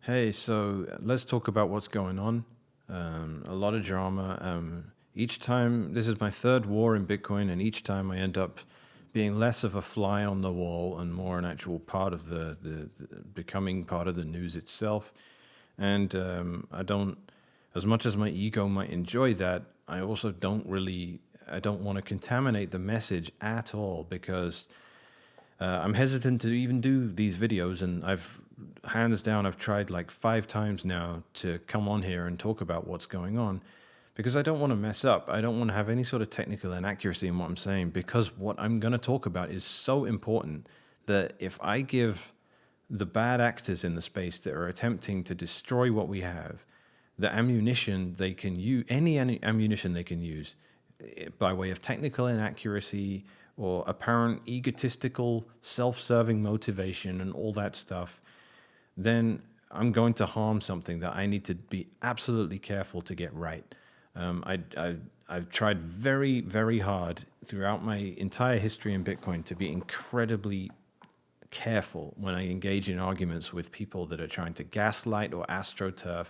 Hey, so let's talk about what's going on. A lot of drama. Each time, this is my third war in Bitcoin, and each time I end up being less of a fly on the wall and more an actual part of the becoming part of the news itself. And I don't, as much as my ego might enjoy that, I also I don't want to contaminate the message at all because I'm hesitant to even do these videos, and hands down, I've tried like 5 times now to come on here and talk about what's going on because I don't want to mess up. I don't want to have any sort of technical inaccuracy in what I'm saying because what I'm going to talk about is so important that if I give the bad actors in the space that are attempting to destroy what we have the ammunition they can use, any ammunition they can use by way of technical inaccuracy or apparent egotistical, self-serving motivation and all that stuff, then I'm going to harm something that I need to be absolutely careful to get right. I've tried very, very hard throughout my entire history in Bitcoin to be incredibly careful when I engage in arguments with people that are trying to gaslight or astroturf.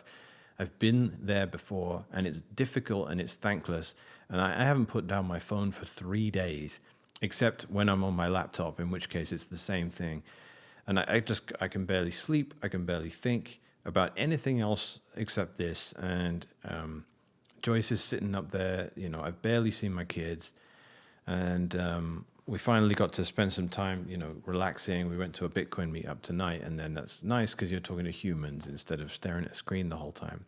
I've been there before, and it's difficult and it's thankless. And I haven't put down my phone for 3 days, except when I'm on my laptop, in which case it's the same thing. And I can barely sleep. I can barely think about anything else except this. And Joyce is sitting up there. You know, I've barely seen my kids, and we finally got to spend some time, relaxing. We went to a Bitcoin meetup tonight, and then that's nice because you're talking to humans instead of staring at a screen the whole time.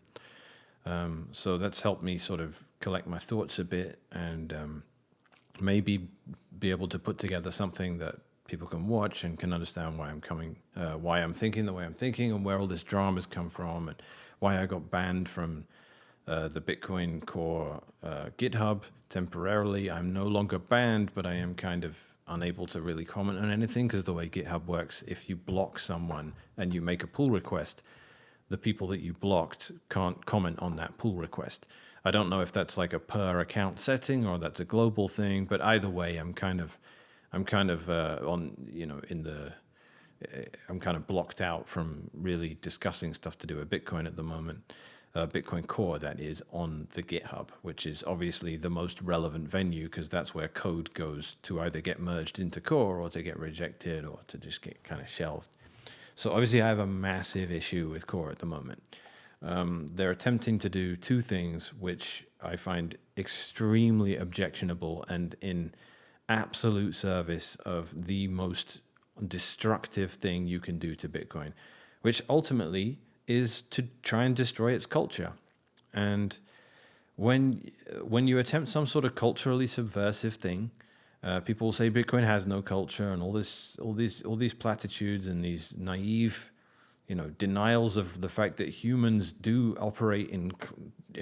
So that's helped me sort of collect my thoughts a bit and maybe be able to put together something that people can watch and can understand why I'm thinking the way I'm thinking, and where all this drama's come from, and why I got banned from the Bitcoin Core GitHub temporarily. I'm no longer banned, but I am kind of unable to really comment on anything because the way GitHub works, if you block someone and you make a pull request, the people that you blocked can't comment on that pull request. I don't know if that's like a per account setting or that's a global thing, but either way, I'm kind of on, in the I'm kind of blocked out from really discussing stuff to do with Bitcoin at the moment. Bitcoin Core, that is, on the GitHub, which is obviously the most relevant venue because that's where code goes to either get merged into Core or to get rejected or to just get kind of shelved. So obviously I have a massive issue with Core at the moment. They're attempting to do two things which I find extremely objectionable and in absolute service of the most destructive thing you can do to Bitcoin, which ultimately is to try and destroy its culture. And when you attempt some sort of culturally subversive thing, people will say Bitcoin has no culture and all these platitudes and these naive, denials of the fact that humans do operate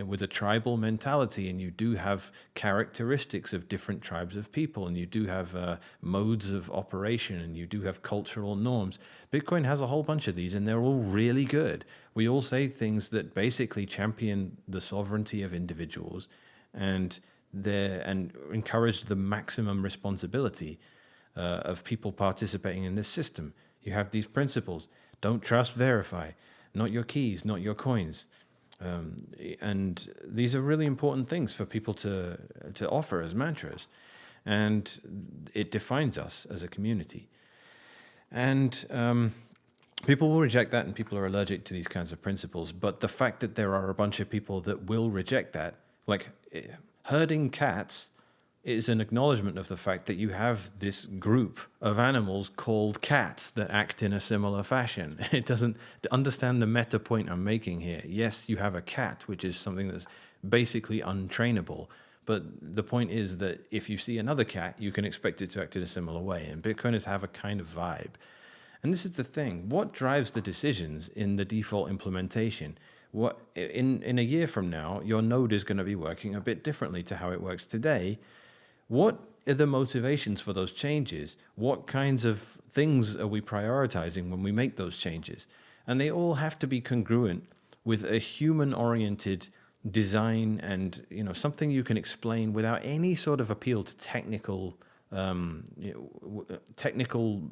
with a tribal mentality, and you do have characteristics of different tribes of people, and you do have modes of operation, and you do have cultural norms. Bitcoin has a whole bunch of these, and they're all really good. We all say things that basically champion the sovereignty of individuals, and encourage the maximum responsibility of people participating in this system. You have these principles. Don't trust, verify. Not your keys, not your coins. And these are really important things for people to offer as mantras. And it defines us as a community. And people will reject that, and people are allergic to these kinds of principles. But the fact that there are a bunch of people that will reject that, like herding cats, is an acknowledgement of the fact that you have this group of animals called cats that act in a similar fashion. It doesn't understand the meta point I'm making here. Yes, you have a cat, which is something that's basically untrainable. But the point is that if you see another cat, you can expect it to act in a similar way. And Bitcoiners have a kind of vibe. And this is the thing. What drives the decisions in the default implementation? What in a year from now, your node is going to be working a bit differently to how it works today. What are the motivations for those changes? What kinds of things are we prioritizing when we make those changes? And they all have to be congruent with a human-oriented design and something you can explain without any sort of appeal to technical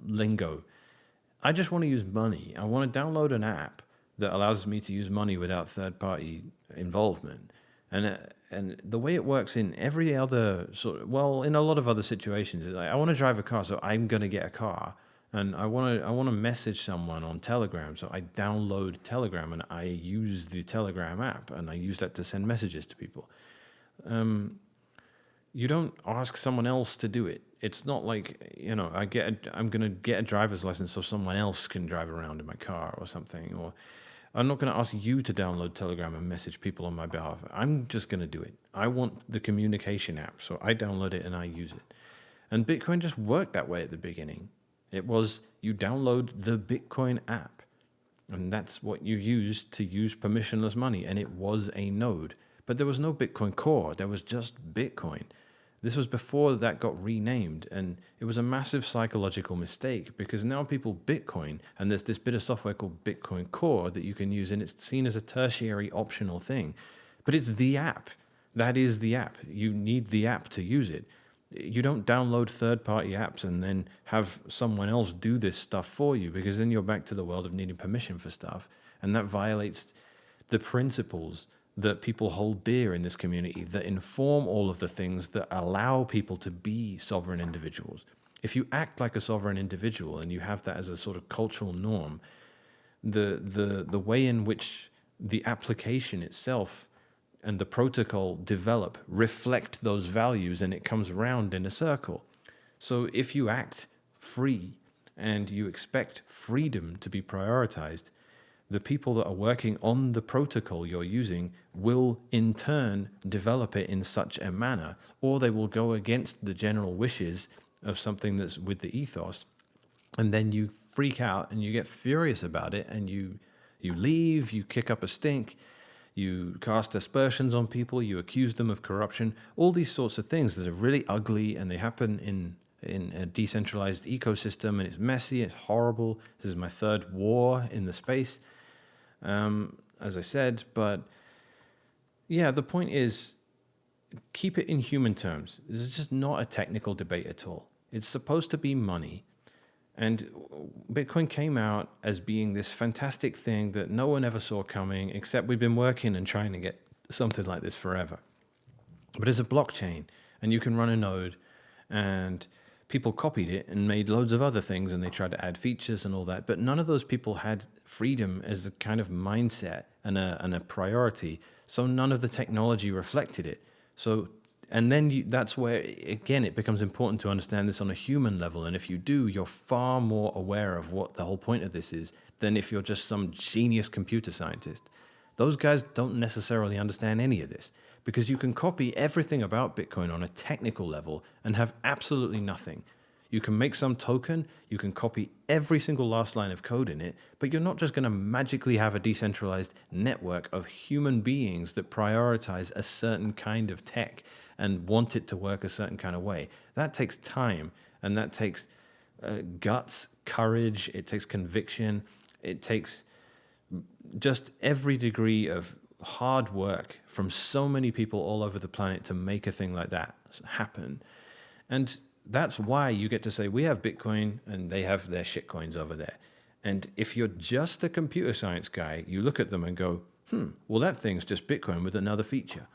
lingo. I just want to use money. I want to download an app that allows me to use money without third-party involvement. And the way it works in every other in a lot of other situations, is like, I want to drive a car, so I'm going to get a car, and I want to message someone on Telegram, so I download Telegram and I use the Telegram app and I use that to send messages to people. You don't ask someone else to do it. It's not like, I'm going to get a driver's license so someone else can drive around in my car or something. Or I'm not going to ask you to download Telegram and message people on my behalf. I'm just going to do it. I want the communication app, so I download it and I use it. And Bitcoin just worked that way at the beginning. It was, you download the Bitcoin app, and that's what you used to use permissionless money, and it was a node. But there was no Bitcoin core, there was just Bitcoin. This was before that got renamed, and it was a massive psychological mistake, because now people Bitcoin, and there's this bit of software called Bitcoin Core that you can use, and it's seen as a tertiary optional thing. But it's the app. That is the app. You need the app to use it. You don't download third-party apps and then have someone else do this stuff for you, because then you're back to the world of needing permission for stuff, and that violates the principles that people hold dear in this community that inform all of the things that allow people to be sovereign individuals. If you act like a sovereign individual and you have that as a sort of cultural norm, the way in which the application itself and the protocol develop reflect those values, and it comes round in a circle. So if you act free and you expect freedom to be prioritized, the people that are working on the protocol you're using will in turn develop it in such a manner, or they will go against the general wishes of something that's with the ethos. And then you freak out and you get furious about it, and you leave, you kick up a stink, you cast aspersions on people, you accuse them of corruption, all these sorts of things that are really ugly, and they happen in a decentralized ecosystem, and it's messy, it's horrible. This is my third war in the space, as I said. But yeah, the point is, keep it in human terms. This is just not a technical debate at all. It's supposed to be money. And Bitcoin came out as being this fantastic thing that no one ever saw coming, except we've been working and trying to get something like this forever. But it's a blockchain, and you can run a node, and people copied it and made loads of other things, and they tried to add features and all that. But none of those people had freedom as a kind of mindset and a priority. So none of the technology reflected it. So, and then that's where, again, it becomes important to understand this on a human level. And if you do, you're far more aware of what the whole point of this is than if you're just some genius computer scientist. Those guys don't necessarily understand any of this, because you can copy everything about Bitcoin on a technical level and have absolutely nothing. You can make some token, you can copy every single last line of code in it, but you're not just going to magically have a decentralized network of human beings that prioritize a certain kind of tech and want it to work a certain kind of way. That takes time, and that takes guts, courage, it takes conviction, it takes just every degree of hard work from so many people all over the planet to make a thing like that happen. And that's why you get to say, we have Bitcoin and they have their shitcoins over there. And if you're just a computer science guy, you look at them and go, well, that thing's just Bitcoin with another feature.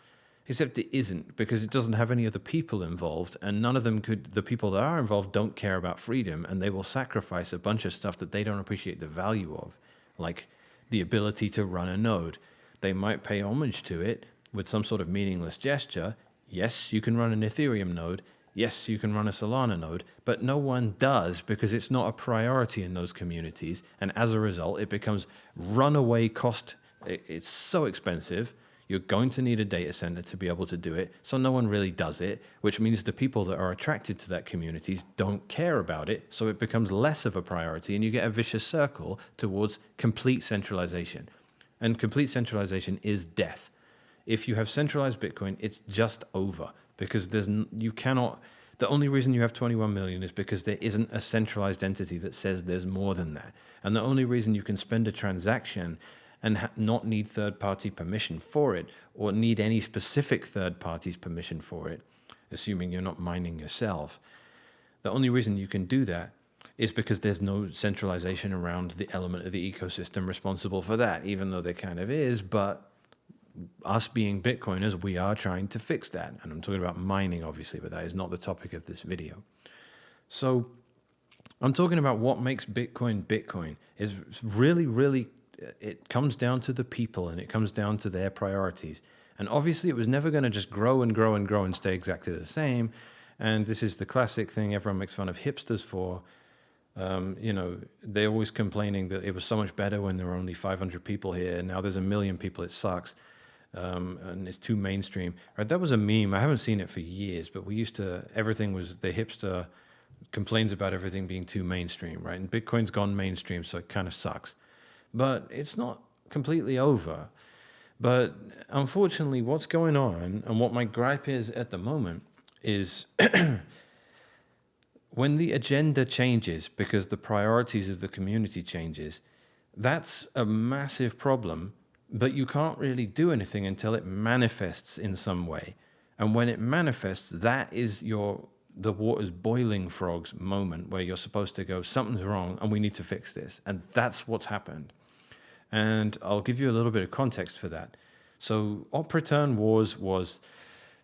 Except it isn't, because it doesn't have any other people involved, and none of them the people that are involved don't care about freedom, and they will sacrifice a bunch of stuff that they don't appreciate the value of, like the ability to run a node. They might pay homage to it with some sort of meaningless gesture. Yes, you can run an Ethereum node. Yes, you can run a Solana node, but no one does, because it's not a priority in those communities. And as a result, it becomes runaway cost. It's so expensive. You're going to need a data center to be able to do it. So no one really does it, which means the people that are attracted to that communities don't care about it. So it becomes less of a priority, and you get a vicious circle towards complete centralization. And complete centralization is death. If you have centralized Bitcoin, it's just over, because you cannot. The only reason you have 21 million is because there isn't a centralized entity that says there's more than that. And the only reason you can spend a transaction and not need third-party permission for it, or need any specific third party's permission for it, assuming you're not mining yourself. The only reason you can do that is because there's no centralization around the element of the ecosystem responsible for that, even though there kind of is. But us being Bitcoiners, we are trying to fix that. And I'm talking about mining, obviously, but that is not the topic of this video. So I'm talking about what makes Bitcoin Bitcoin. Is really, really, it comes down to the people, and it comes down to their priorities. And obviously it was never going to just grow and grow and grow and stay exactly the same. And this is the classic thing everyone makes fun of hipsters for. They're always complaining that it was so much better when there were only 500 people here. And now there's 1 million people. It sucks. And it's too mainstream. Right? That was a meme. I haven't seen it for years, but everything was the hipster complains about everything being too mainstream, right? And Bitcoin's gone mainstream, so it kind of sucks. But it's not completely over. But unfortunately, what's going on and what my gripe is at the moment is when the agenda changes because the priorities of the community changes, that's a massive problem, but you can't really do anything until it manifests in some way. And when it manifests, that is the water's boiling frogs moment where you're supposed to go, something's wrong and we need to fix this. And that's what's happened. And I'll give you a little bit of context for that. So Op Return Wars was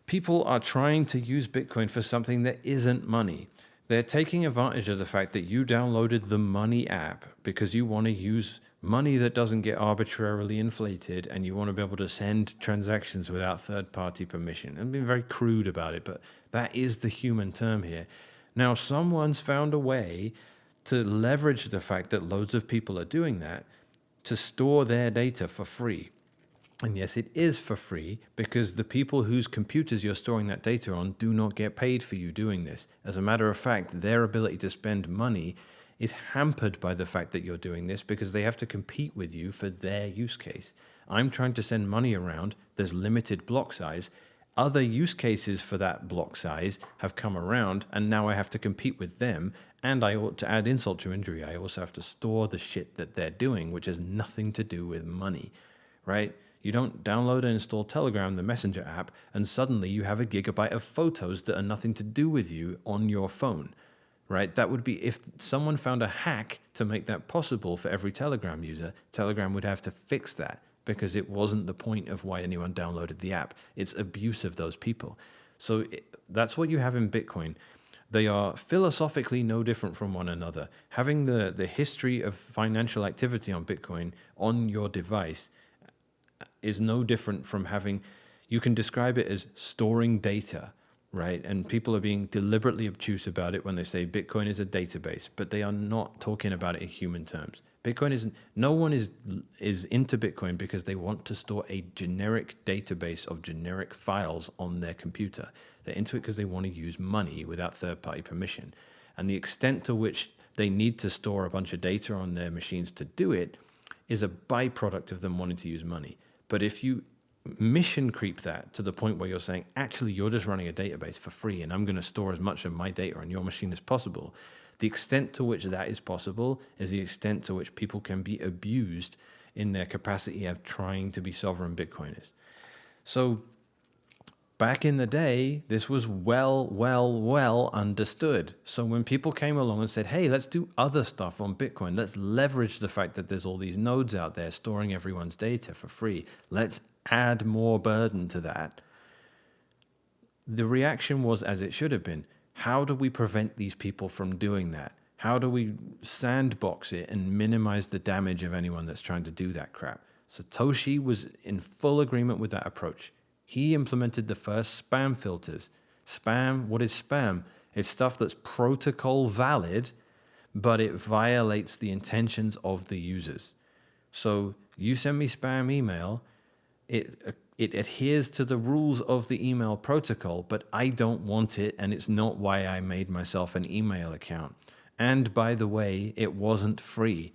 people are trying to use Bitcoin for something that isn't money. They're taking advantage of the fact that you downloaded the Money app because you want to use money that doesn't get arbitrarily inflated, and you want to be able to send transactions without third-party permission. I'm being very crude about it, but that is the human term here. Now, someone's found a way to leverage the fact that loads of people are doing that to store their data for free. And yes, it is for free because the people whose computers you're storing that data on do not get paid for you doing this. As a matter of fact, their ability to spend money is hampered by the fact that you're doing this because they have to compete with you for their use case. I'm trying to send money around. There's limited block size. Other use cases for that block size have come around, and now I have to compete with them. And I ought to add insult to injury. I also have to store the shit that they're doing, which has nothing to do with money, right? You don't download and install Telegram, the messenger app, and suddenly you have 1 gigabyte of photos that are nothing to do with you on your phone, right? That would be if someone found a hack to make that possible for every Telegram user. Telegram would have to fix that because it wasn't the point of why anyone downloaded the app. It's abuse of those people. So that's what you have in Bitcoin. They are philosophically no different from one another. Having the history of financial activity on Bitcoin on your device is no different from having, you can describe it as storing data, right? And people are being deliberately obtuse about it when they say Bitcoin is a database, but they are not talking about it in human terms. Bitcoin isn't, no one is into Bitcoin because they want to store a generic database of generic files on their computer. They're into it because they want to use money without third-party permission. And the extent to which they need to store a bunch of data on their machines to do it is a byproduct of them wanting to use money. But if you mission creep that to the point where you're saying, actually, you're just running a database for free and I'm going to store as much of my data on your machine as possible, the extent to which that is possible is the extent to which people can be abused in their capacity of trying to be sovereign Bitcoiners. So back in the day, this was well understood. So when people came along and said, hey, let's do other stuff on Bitcoin, let's leverage the fact that there's all these nodes out there storing everyone's data for free, let's add more burden to that. The reaction was as it should have been. How do we prevent these people from doing that? How do we sandbox it and minimize the damage of anyone that's trying to do that crap? Satoshi was in full agreement with that approach. He implemented the first spam filters. Spam, what is spam? It's stuff that's protocol valid, but it violates the intentions of the users. So you send me spam email, it adheres to the rules of the email protocol, but I don't want it, and it's not why I made myself an email account. And by the way, it wasn't free.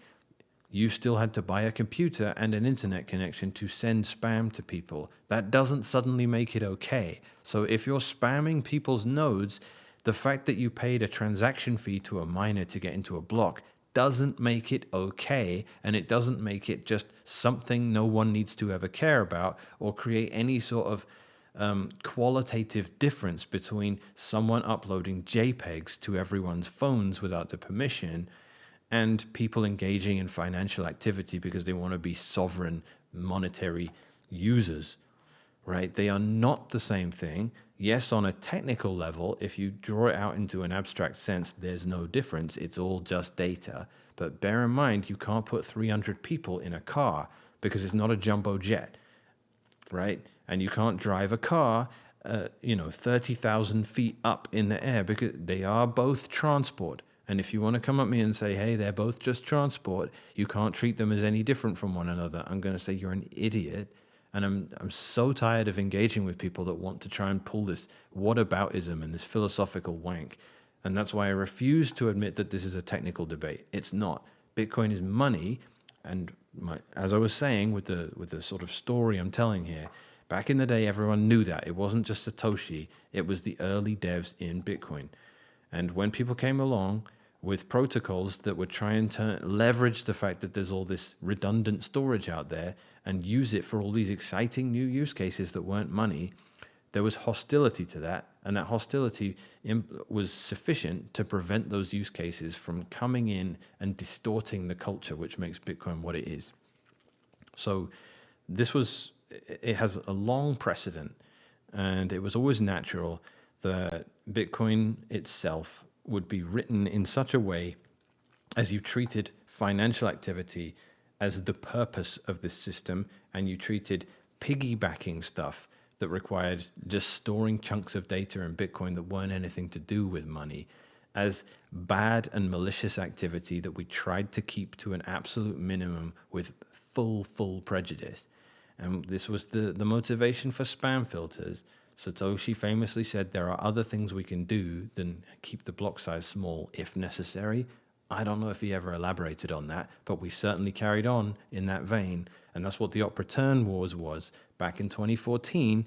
You still had to buy a computer and an internet connection to send spam to people. That doesn't suddenly make it okay. So if you're spamming people's nodes, the fact that you paid a transaction fee to a miner to get into a block doesn't make it okay, and it doesn't make it just something no one needs to ever care about or create any sort of qualitative difference between someone uploading JPEGs to everyone's phones without the permission and people engaging in financial activity because they want to be sovereign monetary users, right? They are not the same thing. Yes, on a technical level, if you draw it out into an abstract sense, there's no difference. It's all just data. But bear in mind, you can't put 300 people in a car because it's not a jumbo jet, right? And you can't drive a car, 30,000 feet up in the air because they are both transport. And if you want to come at me and say, hey, they're both just transport, you can't treat them as any different from one another, I'm going to say you're an idiot. And I'm so tired of engaging with people that want to try and pull this whataboutism and this philosophical wank. And that's why I refuse to admit that this is a technical debate. It's not. Bitcoin is money. And as I was saying with the sort of story I'm telling here, back in the day, everyone knew that. It wasn't just Satoshi. It was the early devs in Bitcoin. And when people came along with protocols that were trying to leverage the fact that there's all this redundant storage out there and use it for all these exciting new use cases that weren't money, there was hostility to that. And that hostility was sufficient to prevent those use cases from coming in and distorting the culture, which makes Bitcoin what it is. So it has a long precedent, and it was always natural that Bitcoin itself would be written in such a way as you treated financial activity as the purpose of this system, and you treated piggybacking stuff that required just storing chunks of data in Bitcoin that weren't anything to do with money as bad and malicious activity that we tried to keep to an absolute minimum with full prejudice. And this was the motivation for spam filters. Satoshi famously said there are other things we can do than keep the block size small if necessary. I don't know if he ever elaborated on that, but we certainly carried on in that vein. And that's what the op return wars was. Back in 2014,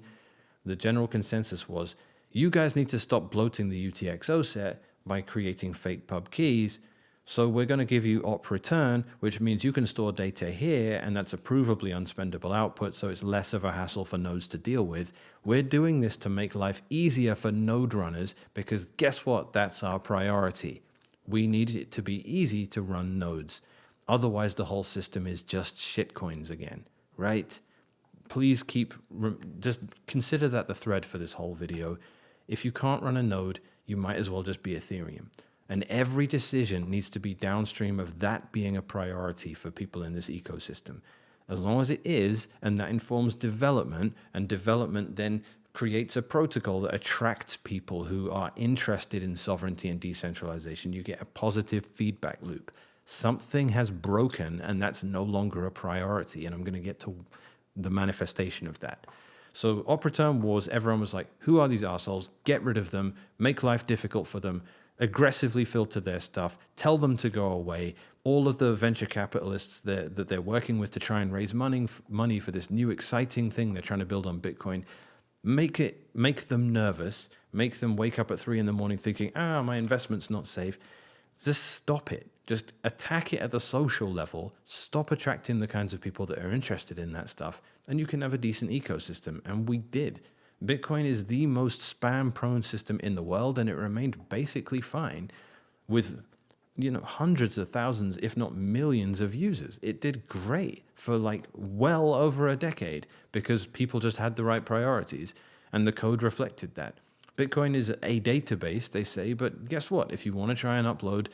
the general consensus was, you guys need to stop bloating the UTXO set by creating fake pub keys. So we're going to give you op return, which means you can store data here, and that's a provably unspendable output, so it's less of a hassle for nodes to deal with. We're doing this to make life easier for node runners because guess what? That's our priority. We need it to be easy to run nodes. Otherwise, the whole system is just shitcoins again, right? Please just consider that the thread for this whole video. If you can't run a node, you might as well just be Ethereum. And every decision needs to be downstream of that being a priority for people in this ecosystem. As long as it is, and that informs development, and development then creates a protocol that attracts people who are interested in sovereignty and decentralization, you get a positive feedback loop. Something has broken, and that's no longer a priority. And I'm going to get to the manifestation of that. So op return wars, everyone was like, who are these assholes? Get rid of them, make life difficult for them, aggressively filter their stuff, tell them to go away. All of the venture capitalists that they're working with to try and raise money for this new exciting thing they're trying to build on Bitcoin, make them nervous, make them wake up at 3 a.m. thinking, my investment's not safe. Just stop it. Just attack it at the social level. Stop attracting the kinds of people that are interested in that stuff, and you can have a decent ecosystem. And we did. Bitcoin is the most spam-prone system in the world, and it remained basically fine with, hundreds of thousands, if not millions of users. It did great for well over a decade because people just had the right priorities, and the code reflected that. Bitcoin is a database, they say, but guess what? If you want to try and upload,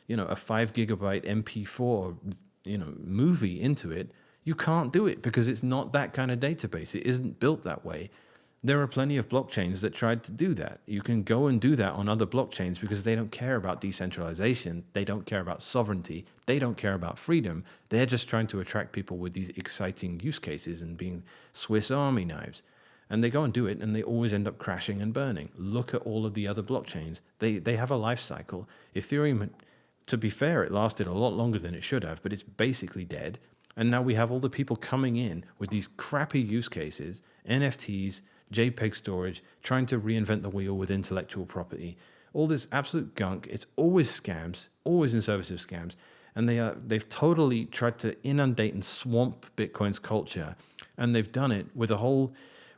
a 5 gigabyte MP4, movie into it, you can't do it because it's not that kind of database. It isn't built that way. There are plenty of blockchains that tried to do that. You can go and do that on other blockchains because they don't care about decentralization. They don't care about sovereignty. They don't care about freedom. They're just trying to attract people with these exciting use cases and being Swiss Army knives. And they go and do it, and they always end up crashing and burning. Look at all of the other blockchains. They have a life cycle. Ethereum, to be fair, it lasted a lot longer than it should have, but it's basically dead. And now we have all the people coming in with these crappy use cases, NFTs, JPEG storage, trying to reinvent the wheel with intellectual property. All this absolute gunk. It's always scams, always in service of scams. And they've totally tried to inundate and swamp Bitcoin's culture. And they've done it with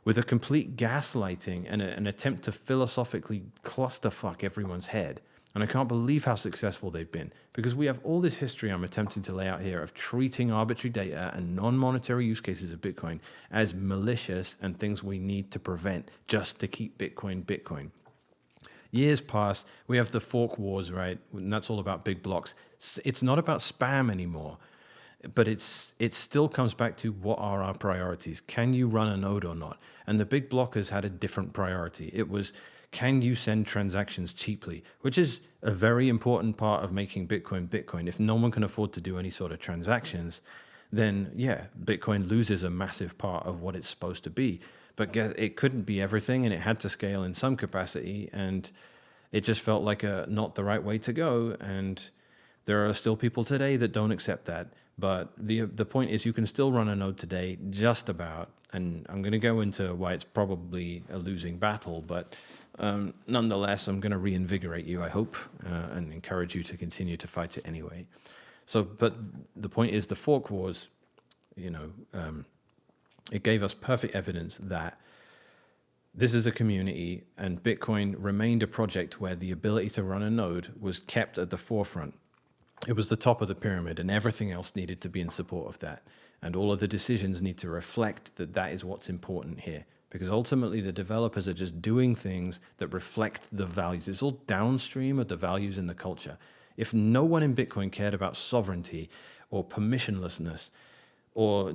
with a complete gaslighting and an attempt to philosophically clusterfuck everyone's head. And I can't believe how successful they've been, because we have all this history I'm attempting to lay out here of treating arbitrary data and non-monetary use cases of Bitcoin as malicious and things we need to prevent just to keep Bitcoin Bitcoin. Years pass, we have the fork wars, right? And that's all about big blocks. It's not about spam anymore, but it still comes back to what are our priorities? Can you run a node or not? And the big blockers had a different priority. It was, can you send transactions cheaply? Which is a very important part of making Bitcoin Bitcoin. If no one can afford to do any sort of transactions, then yeah, Bitcoin loses a massive part of what it's supposed to be. But it couldn't be everything, and it had to scale in some capacity, and it just felt like not the right way to go. And there are still people today that don't accept that. But the point is, you can still run a node today, just about. And I'm going to go into why it's probably a losing battle, but nonetheless, I'm going to reinvigorate you, I hope, and encourage you to continue to fight it anyway. So, but the point is, the fork wars, it gave us perfect evidence that this is a community, and Bitcoin remained a project where the ability to run a node was kept at the forefront. It was the top of the pyramid, and everything else needed to be in support of that. And all of the decisions need to reflect that that is what's important here. Because ultimately, the developers are just doing things that reflect the values. It's all downstream of the values in the culture. If no one in Bitcoin cared about sovereignty or permissionlessness, or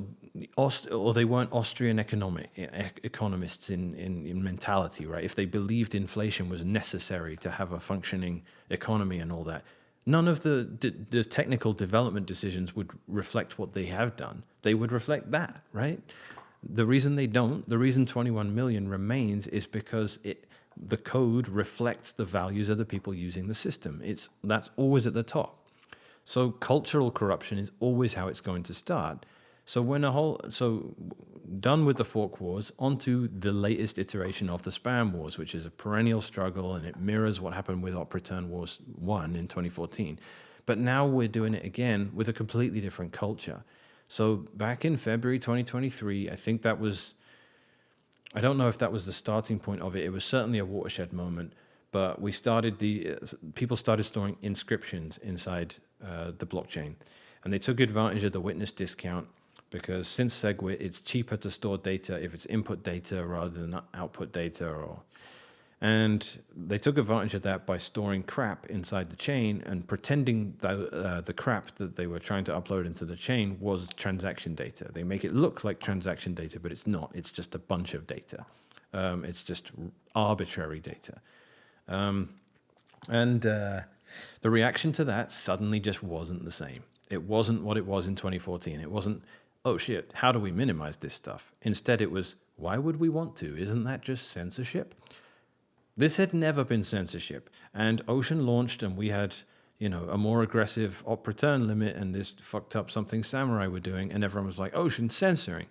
they weren't Austrian economists in mentality, right? If they believed inflation was necessary to have a functioning economy and all that, none of the technical development decisions would reflect what they have done. They would reflect that, right? The reason they don't, the reason 21 million remains is because the code reflects the values of the people using the system. That's always at the top. So cultural corruption is always how it's going to start. So done with the fork wars, onto the latest iteration of the spam wars, which is a perennial struggle, and it mirrors what happened with Op Return Wars 1 in 2014. But now we're doing it again with a completely different culture. So back in February 2023, I don't know if that was the starting point of it. It was certainly a watershed moment, but people started storing inscriptions inside the blockchain, and they took advantage of the witness discount, because since SegWit, it's cheaper to store data if it's input data rather than output data. And they took advantage of that by storing crap inside the chain and pretending that the crap that they were trying to upload into the chain was transaction data. They make it look like transaction data, but it's not. It's just a bunch of data. It's just arbitrary data. The reaction to that suddenly just wasn't the same. It wasn't what it was in 2014. It wasn't, oh shit, how do we minimize this stuff? Instead, it was, why would we want to? Isn't that just censorship? This had never been censorship. And Ocean launched, and we had, a more aggressive op return limit, and this fucked up something Samurai were doing, and everyone was like, Ocean censoring.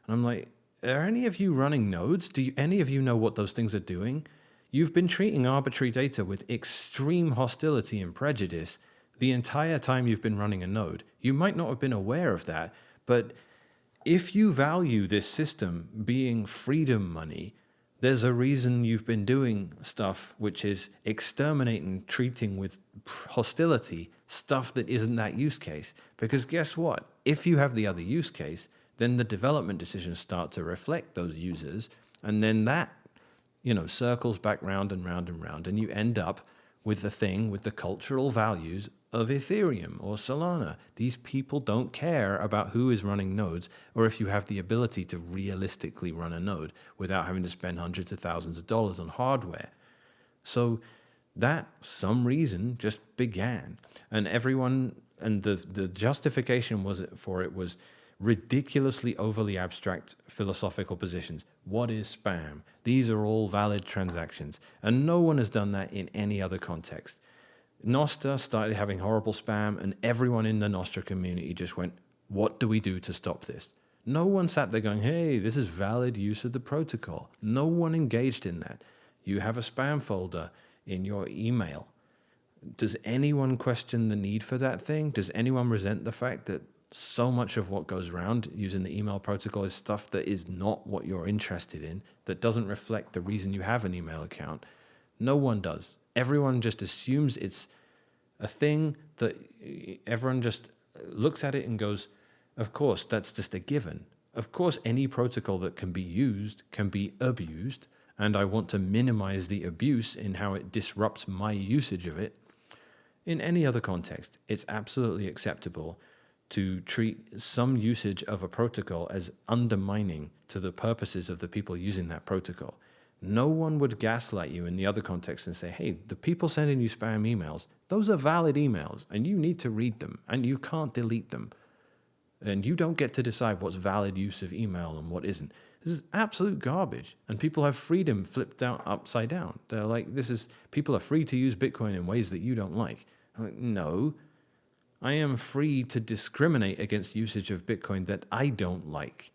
And I'm like, are any of you running nodes? Do any of you know what those things are doing? You've been treating arbitrary data with extreme hostility and prejudice the entire time you've been running a node. You might not have been aware of that, but if you value this system being freedom money, there's a reason you've been doing stuff which is exterminating, treating with hostility, stuff that isn't that use case. Because guess what? If you have the other use case, then the development decisions start to reflect those users, and then that circles back round and round and round, and you end up with the thing with the cultural values of Ethereum or Solana. These people don't care about who is running nodes, or if you have the ability to realistically run a node without having to spend hundreds of thousands of dollars on hardware. So that, some reason, just began. And the justification for it was ridiculously overly abstract philosophical positions. What is spam? These are all valid transactions. And no one has done that in any other context. Nostr started having horrible spam, and everyone in the Nostr community just went, what do we do to stop this? No one sat there going, hey, this is valid use of the protocol. No one engaged in that. You have a spam folder in your email. Does anyone question the need for that thing? Does anyone resent the fact that So much of what goes around using the email protocol is stuff that is not what you're interested in, that doesn't reflect the reason you have an email account. No one does. Everyone just assumes it's a thing that everyone just looks at it and goes, of course, that's just a given. Of course, any protocol that can be used can be abused, and I want to minimize the abuse in how it disrupts my usage of it. In any other context, it's absolutely acceptable to treat some usage of a protocol as undermining to the purposes of the people using that protocol. No one would gaslight you in the other context and say, hey, the people sending you spam emails, those are valid emails and you need to read them and you can't delete them. And you don't get to decide what's valid use of email and what isn't. This is absolute garbage. And people have freedom flipped out upside down. They're like, people are free to use Bitcoin in ways that you don't like. I'm like, no, I am free to discriminate against usage of Bitcoin that I don't like.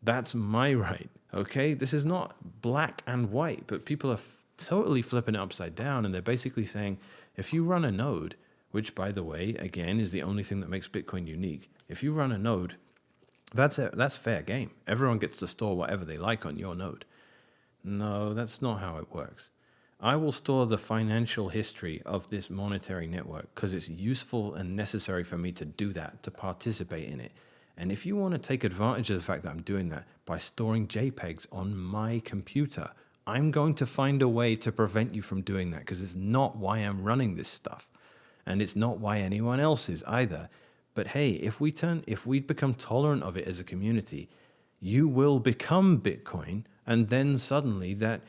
That's my right, okay? This is not black and white, but people are totally flipping it upside down, and they're basically saying, if you run a node, which, by the way, again, is the only thing that makes Bitcoin unique, if you run a node, that's fair game. Everyone gets to store whatever they like on your node. No, that's not how it works. I will store the financial history of this monetary network because it's useful and necessary for me to do that, to participate in it. And if you want to take advantage of the fact that I'm doing that by storing JPEGs on my computer, I'm going to find a way to prevent you from doing that because it's not why I'm running this stuff. And it's not why anyone else is either. But hey, if we become tolerant of it as a community, you will become Bitcoin, and then suddenly that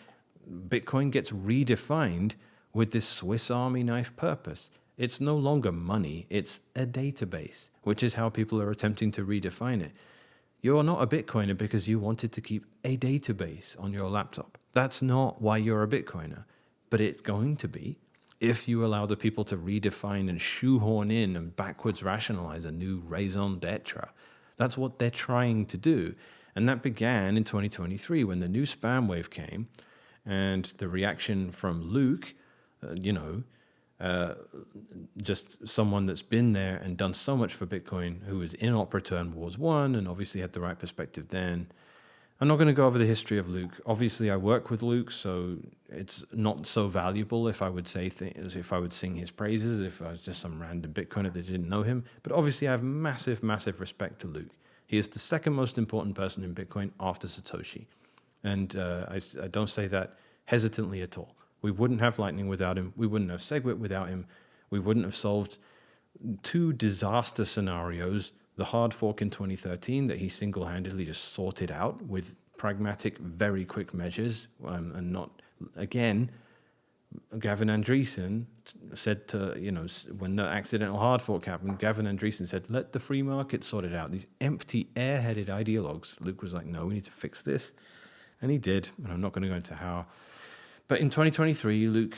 Bitcoin gets redefined with this Swiss Army knife purpose. It's no longer money, it's a database, which is how people are attempting to redefine it. You're not a Bitcoiner because you wanted to keep a database on your laptop. That's not why you're a Bitcoiner, but it's going to be if you allow the people to redefine and shoehorn in and backwards rationalize a new raison d'etre. That's what they're trying to do. And that began in 2023 when the new spam wave came and the reaction from Luke, just someone that's been there and done so much for Bitcoin, who was in Opera Turn Wars 1 and obviously had the right perspective then. I'm not going to go over the history of Luke. Obviously, I work with Luke, so it's not so valuable if I would say things, if I would sing his praises, if I was just some random Bitcoiner that didn't know him. But obviously, I have massive, massive respect to Luke. He is the second most important person in Bitcoin after Satoshi. And I don't say that hesitantly at all. We wouldn't have Lightning without him. We wouldn't have SegWit without him. We wouldn't have solved two disaster scenarios, the hard fork in 2013 that he single-handedly just sorted out with pragmatic, very quick measures, and not, again, Gavin Andreessen said to, when the accidental hard fork happened, Gavin Andreessen said, let the free market sort it out. These empty, airheaded ideologues. Luke was like, no, we need to fix this. And he did, and I'm not going to go into how. But in 2023, Luke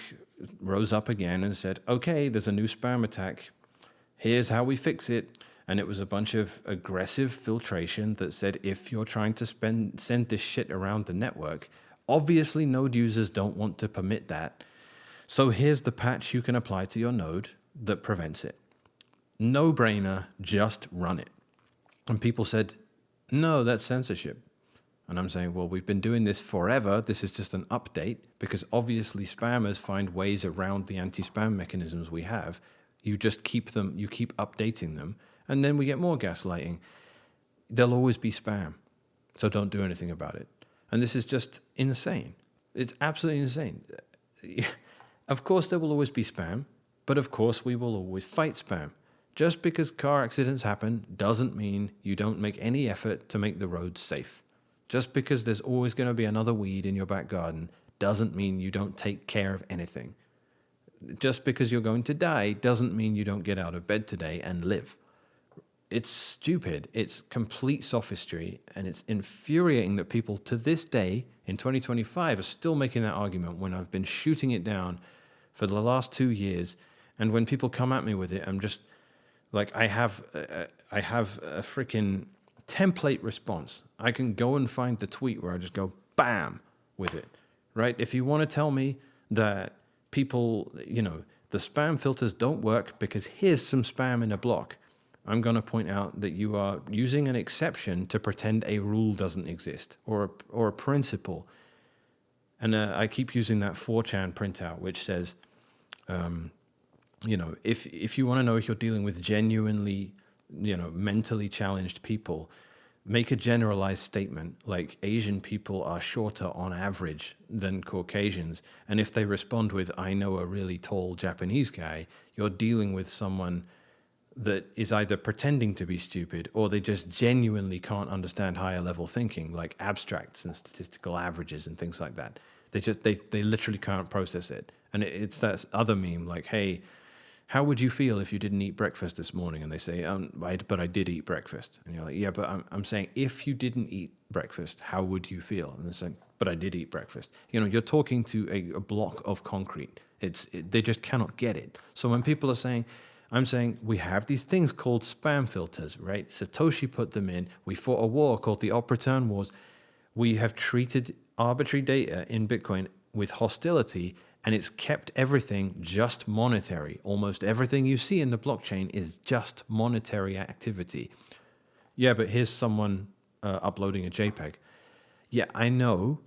rose up again and said, okay, there's a new spam attack. Here's how we fix it. And it was a bunch of aggressive filtration that said, if you're trying to send this shit around the network, obviously node users don't want to permit that. So here's the patch you can apply to your node that prevents it. No brainer, just run it. And people said, no, that's censorship. And I'm saying, well, we've been doing this forever. This is just an update because obviously spammers find ways around the anti-spam mechanisms we have. You just keep updating them, and then we get more gaslighting. There'll always be spam, so don't do anything about it. And this is just insane. It's absolutely insane. Of course, there will always be spam, but of course, we will always fight spam. Just because car accidents happen doesn't mean you don't make any effort to make the roads safe. Just because there's always going to be another weed in your back garden doesn't mean you don't take care of anything. Just because you're going to die doesn't mean you don't get out of bed today and live. It's stupid. It's complete sophistry, and it's infuriating that people to this day in 2025 are still making that argument when I've been shooting it down for the last 2 years. And when people come at me with it, I'm just like, I have a freaking template response. I can go and find the tweet where I just go bam with it, right? If you want to tell me that people, the spam filters don't work because here's some spam in a block, I'm going to point out that you are using an exception to pretend a rule doesn't exist or a principle. And I keep using that 4chan printout, which says, if you want to know if you're dealing with genuinely, mentally challenged people, make a generalized statement like Asian people are shorter on average than Caucasians. And if they respond with, I know a really tall Japanese guy, you're dealing with someone that is either pretending to be stupid or they just genuinely can't understand higher level thinking, like abstracts and statistical averages and things like that. They literally can't process it. And it's that other meme like, hey, how would you feel if you didn't eat breakfast this morning? And they say, but I did eat breakfast. And you're like, yeah, but I'm saying if you didn't eat breakfast, how would you feel? And they're saying, but I did eat breakfast. You're talking to a block of concrete. They just cannot get it. So when people are saying, I'm saying we have these things called spam filters, right? Satoshi put them in. We fought a war called the Op Return Wars. We have treated arbitrary data in Bitcoin with hostility, and it's kept everything just monetary. Almost everything you see in the blockchain is just monetary activity. Yeah, but here's someone uploading a JPEG. Yeah, I know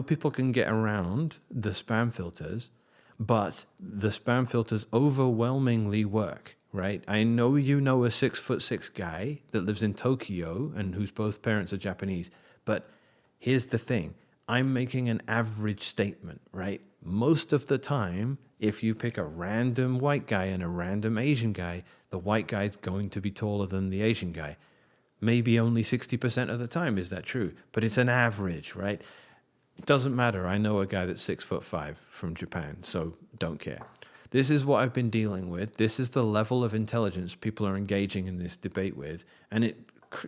people can get around the spam filters, but the spam filters overwhelmingly work, right? I know a 6'6" guy that lives in Tokyo and whose both parents are Japanese, but here's the thing. I'm making an average statement, right? Most of the time, if you pick a random white guy and a random Asian guy, the white guy's going to be taller than the Asian guy. Maybe only 60% of the time is that true, but it's an average, right? Doesn't matter. I know a guy that's 6'5" from Japan, so don't care. This is what I've been dealing with. This is the level of intelligence people are engaging in this debate with, and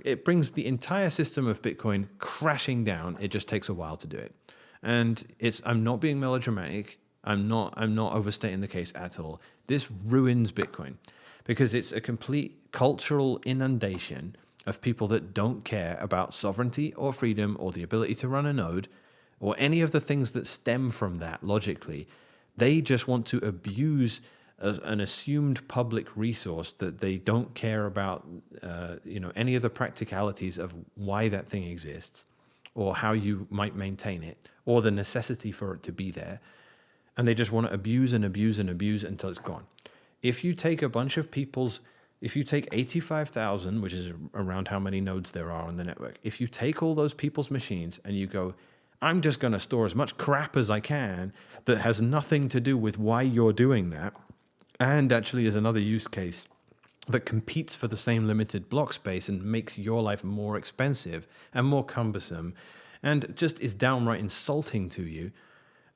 it brings the entire system of Bitcoin crashing down. It just takes a while to do it. And I'm not being melodramatic. I'm not overstating the case at all. This ruins Bitcoin because it's a complete cultural inundation of people that don't care about sovereignty or freedom or the ability to run a node or any of the things that stem from that logically. They just want to abuse an assumed public resource that they don't care about, any of the practicalities of why that thing exists or how you might maintain it or the necessity for it to be there. And they just want to abuse and abuse and abuse until it's gone. If you take a bunch of if you take 85,000, which is around how many nodes there are on the network, if you take all those people's machines and you go, I'm just going to store as much crap as I can that has nothing to do with why you're doing that, and actually is another use case that competes for the same limited block space and makes your life more expensive and more cumbersome and just is downright insulting to you.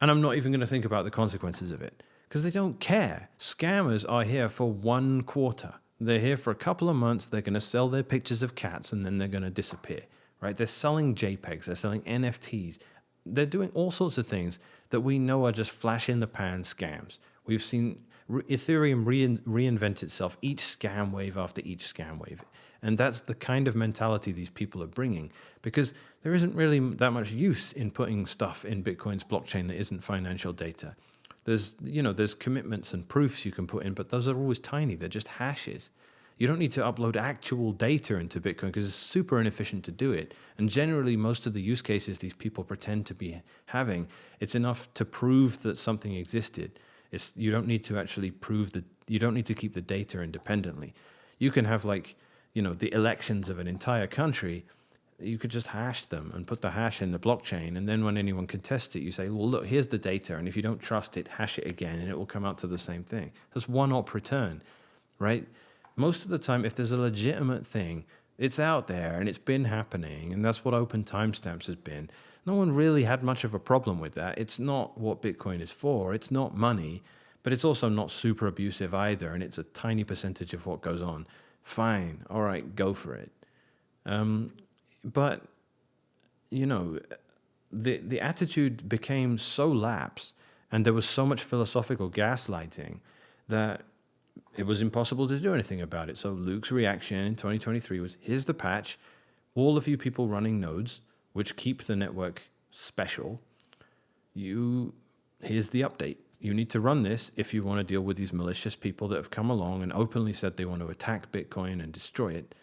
And I'm not even going to think about the consequences of it because they don't care. Scammers are here for 1 quarter. They're here for a couple of months. They're going to sell their pictures of cats and then they're going to disappear, right? They're selling JPEGs. They're selling NFTs. They're doing all sorts of things that we know are just flash in the pan scams. We've seen Ethereum reinvent itself each scam wave after each scam wave. And that's the kind of mentality these people are bringing because there isn't really that much use in putting stuff in Bitcoin's blockchain that isn't financial data. There's commitments and proofs you can put in, but those are always tiny. They're just hashes. You don't need to upload actual data into Bitcoin because it's super inefficient to do it. And generally, most of the use cases these people pretend to be having, it's enough to prove that something existed. You don't need to actually you don't need to keep the data independently. You can have the elections of an entire country. You could just hash them and put the hash in the blockchain. And then when anyone contests it, you say, well, look, here's the data. And if you don't trust it, hash it again and it will come out to the same thing. That's one op return, right? Most of the time, if there's a legitimate thing, it's out there and it's been happening. And that's what open timestamps has been. No one really had much of a problem with that. It's not what Bitcoin is for. It's not money, but it's also not super abusive either. And it's a tiny percentage of what goes on. Fine. All right, go for it. But, the attitude became so lapsed and there was so much philosophical gaslighting that it was impossible to do anything about it. So Luke's reaction in 2023 was, here's the patch. All of you people running nodes, which keep the network special, here's the update. you need to run this if you want to deal with these malicious people that have come along and openly said they want to attack Bitcoin and destroy it.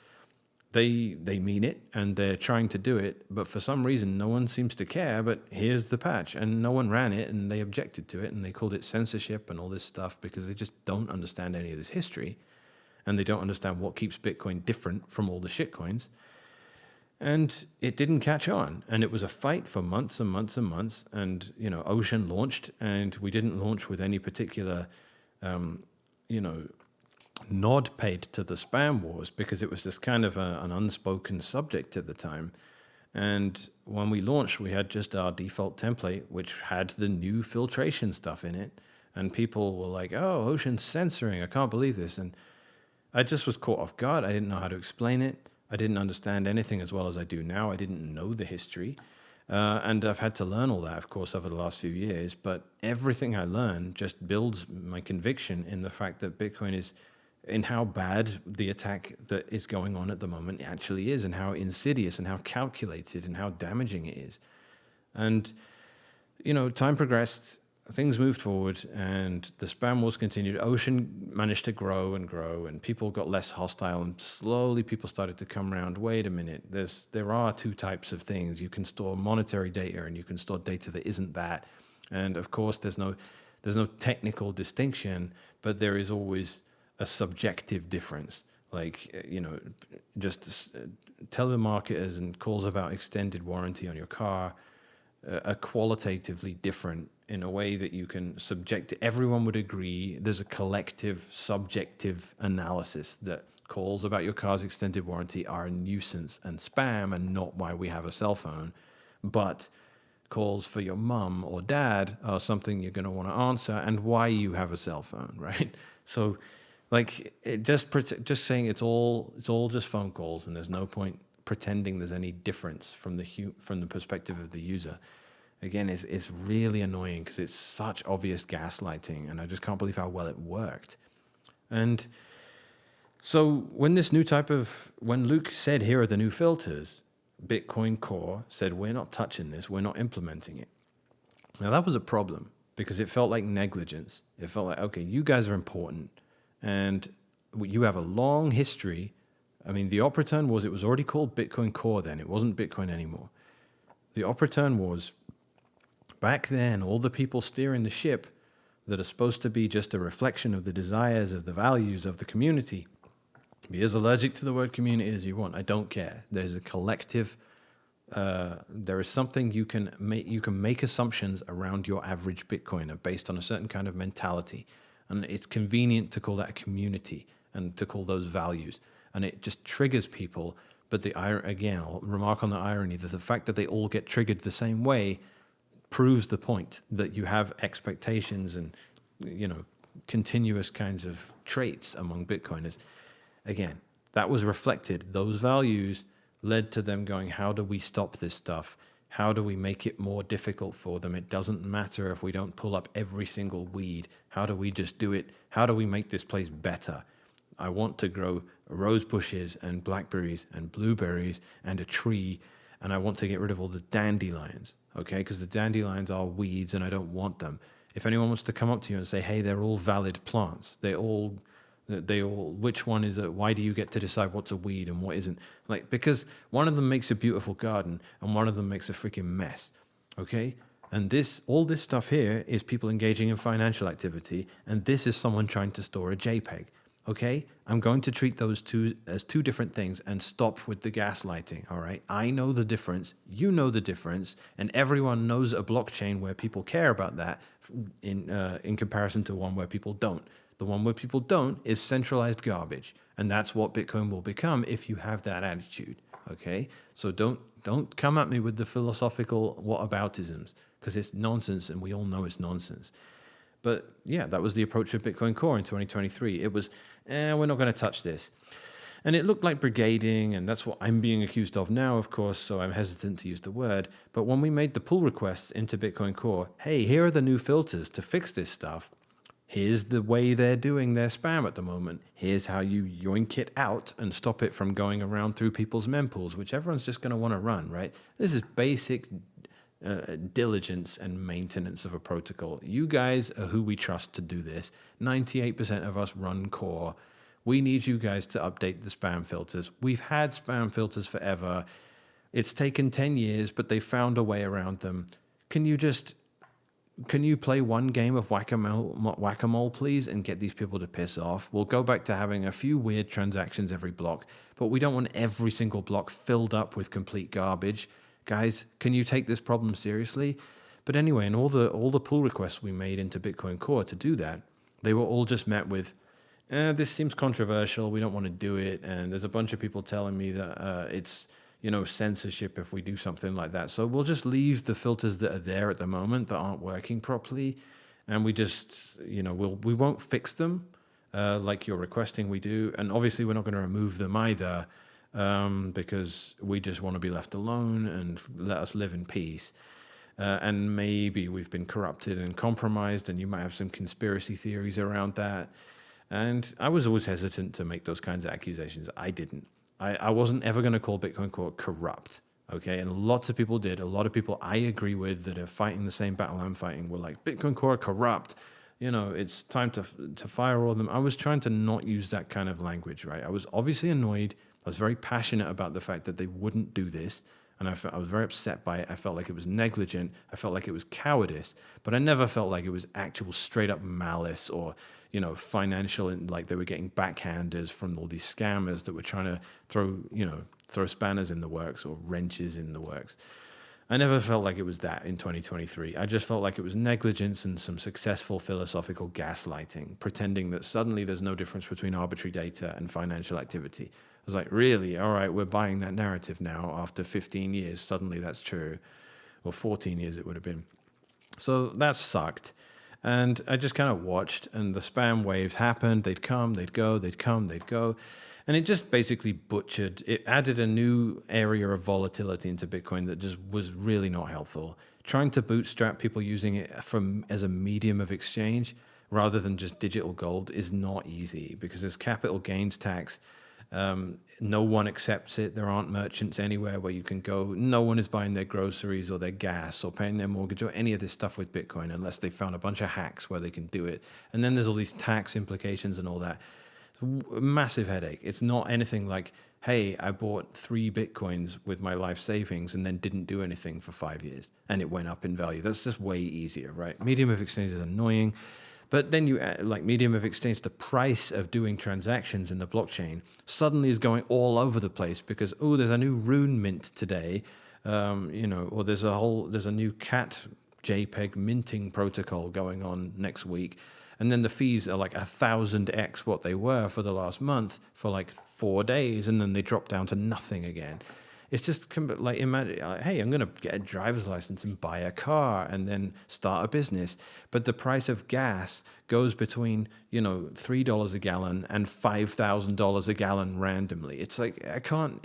They mean it and they're trying to do it, but for some reason no one seems to care. But here's the patch, and no one ran it, and they objected to it, and they called it censorship and all this stuff because they just don't understand any of this history, and they don't understand what keeps Bitcoin different from all the shitcoins. And it didn't catch on, and it was a fight for months and months and months. And Ocean launched, and we didn't launch with any particular, nod paid to the spam wars because it was just kind of an unspoken subject at the time. And when we launched, we had just our default template, which had the new filtration stuff in it, and people were like, "Oh, Ocean's censoring! I can't believe this!" And I just was caught off guard. I didn't know how to explain it. I didn't understand anything as well as I do now. I didn't know the history. And I've had to learn all that, of course, over the last few years. But everything I learn just builds my conviction in the fact that Bitcoin is, in how bad the attack that is going on at the moment actually is, and how insidious and how calculated and how damaging it is. And, time progressed. Things moved forward, and the spam wars continued. Ocean managed to grow and grow, and people got less hostile, and slowly people started to come around. Wait a minute, there are two types of things. You can store monetary data, and you can store data that isn't that. And of course, there's no technical distinction, but there is always a subjective difference. Like, just telemarketers and calls about extended warranty on your car are qualitatively different in a way that you can subject. Everyone would agree there's a collective subjective analysis that calls about your car's extended warranty are a nuisance and spam and not why we have a cell phone. But calls for your mum or dad are something you're going to want to answer, and why you have a cell phone, right? So, like, just saying it's all just phone calls, and there's no point pretending there's any difference from the perspective of the user. Again, it's really annoying because it's such obvious gaslighting, and I just can't believe how well it worked. And so when Luke said, here are the new filters, Bitcoin Core said, we're not touching this, we're not implementing it. Now that was a problem because it felt like negligence. It felt like, okay, you guys are important, and you have a long history. I mean, the op return was, it was already called Bitcoin Core then. It wasn't Bitcoin anymore. The op return was, back then, all the people steering the ship that are supposed to be just a reflection of the desires, of the values of the community. Be as allergic to the word community as you want. I don't care. There's a collective. There is something you can make. You can make assumptions around your average Bitcoiner based on a certain kind of mentality, and it's convenient to call that a community and to call those values, and it just triggers people. But again, I'll remark on the irony that the fact that they all get triggered the same way proves the point that you have expectations and, continuous kinds of traits among Bitcoiners. Again, that was reflected. Those values led to them going, how do we stop this stuff? How do we make it more difficult for them? It doesn't matter if we don't pull up every single weed. How do we just do it? How do we make this place better? I want to grow rose bushes and blackberries and blueberries and a tree, and I want to get rid of all the dandelions, okay? Because the dandelions are weeds and I don't want them. If anyone wants to come up to you and say, hey, they're all valid plants, they all, which one is it? Why do you get to decide what's a weed and what isn't? Like, because one of them makes a beautiful garden and one of them makes a freaking mess, okay? And all this stuff here is people engaging in financial activity, and this is someone trying to store a JPEG. Okay, I'm going to treat those two as two different things and stop with the gaslighting, all right? I know the difference, you know the difference, and everyone knows a blockchain where people care about that in comparison to one where people don't. The one where people don't is centralized garbage, and that's what Bitcoin will become if you have that attitude, okay? So don't come at me with the philosophical whataboutisms, because it's nonsense, and we all know it's nonsense. But yeah, that was the approach of Bitcoin Core in 2023. It was, we're not going to touch this. And it looked like brigading, and that's what I'm being accused of now, of course, so I'm hesitant to use the word. But when we made the pull requests into Bitcoin Core, hey, here are the new filters to fix this stuff. Here's the way they're doing their spam at the moment. Here's how you yoink it out and stop it from going around through people's mempools, which everyone's just going to want to run, right? This is basic diligence and maintenance of a protocol. You guys are who we trust to do this. 98% of us run core. We need you guys to update the spam filters. We've had spam filters forever. It's taken 10 years, but they found a way around them. Can you play one game of whack-a-mole, please, and get these people to piss off? We'll go back to having a few weird transactions every block, but we don't want every single block filled up with complete garbage. Guys, can you take this problem seriously? But anyway, and all the pull requests we made into Bitcoin Core to do that, they were all just met with, this seems controversial, we don't want to do it, and there's a bunch of people telling me that it's censorship if we do something like that. So we'll just leave the filters that are there at the moment that aren't working properly, and we just, we won't fix them like you're requesting we do. And obviously we're not going to remove them either, because we just want to be left alone and let us live in peace. And maybe we've been corrupted and compromised, and you might have some conspiracy theories around that. And I was always hesitant to make those kinds of accusations. I didn't. I wasn't ever going to call Bitcoin Core corrupt, okay? And lots of people did. A lot of people I agree with that are fighting the same battle I'm fighting were like, Bitcoin Core corrupt. It's time to fire all of them. I was trying to not use that kind of language, right? I was obviously annoyed. I was very passionate about the fact that they wouldn't do this. And I was very upset by it. I felt like it was negligent. I felt like it was cowardice. But I never felt like it was actual straight up malice or, financial, and like they were getting backhanders from all these scammers that were trying to throw spanners in the works or wrenches in the works. I never felt like it was that in 2023. I just felt like it was negligence and some successful philosophical gaslighting, pretending that suddenly there's no difference between arbitrary data and financial activity. I was like, really? All right, we're buying that narrative now after 15 years. Suddenly that's true. Or 14 years it would have been. So that sucked. And I just kind of watched, and the spam waves happened. They'd come, they'd go, they'd come, they'd go. And it just basically butchered. It added a new area of volatility into Bitcoin that just was really not helpful. Trying to bootstrap people using it as a medium of exchange rather than just digital gold is not easy because there's capital gains tax. No one accepts it. There aren't merchants anywhere where you can go. No one is buying their groceries or their gas or paying their mortgage or any of this stuff with Bitcoin unless they found a bunch of hacks where they can do it. And then there's all these tax implications and all that. It's a massive headache. It's not anything like, hey, I bought 3 Bitcoins with my life savings and then didn't do anything for 5 years and it went up in value. That's just way easier, right? Medium of exchange is annoying. But then you add, like medium of exchange, the price of doing transactions in the blockchain suddenly is going all over the place because, there's a new rune mint today, or there's a new cat JPEG minting protocol going on next week. And then the fees are like 1,000x what they were for the last month for like 4 days. And then they drop down to nothing again. It's just like, imagine, hey, I'm going to get a driver's license and buy a car and then start a business. But the price of gas goes between, $3 a gallon and $5,000 a gallon randomly. It's like,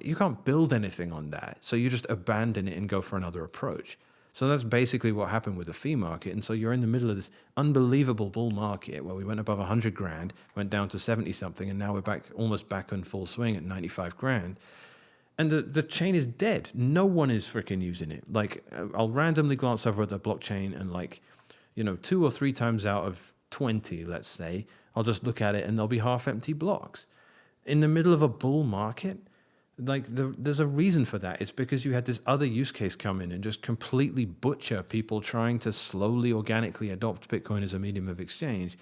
you can't build anything on that. So you just abandon it and go for another approach. So that's basically what happened with the fee market. And so you're in the middle of this unbelievable bull market where we went above 100 grand, went down to 70 something, and now we're almost back on full swing at 95 grand. And the chain is dead. No one is freaking using it. Like, I'll randomly glance over at the blockchain and 2 or 3 times out of 20, let's say, I'll just look at it and there'll be half empty blocks. In the middle of a bull market, there's a reason for that. It's because you had this other use case come in and just completely butcher people trying to slowly, organically adopt Bitcoin as a medium of exchange.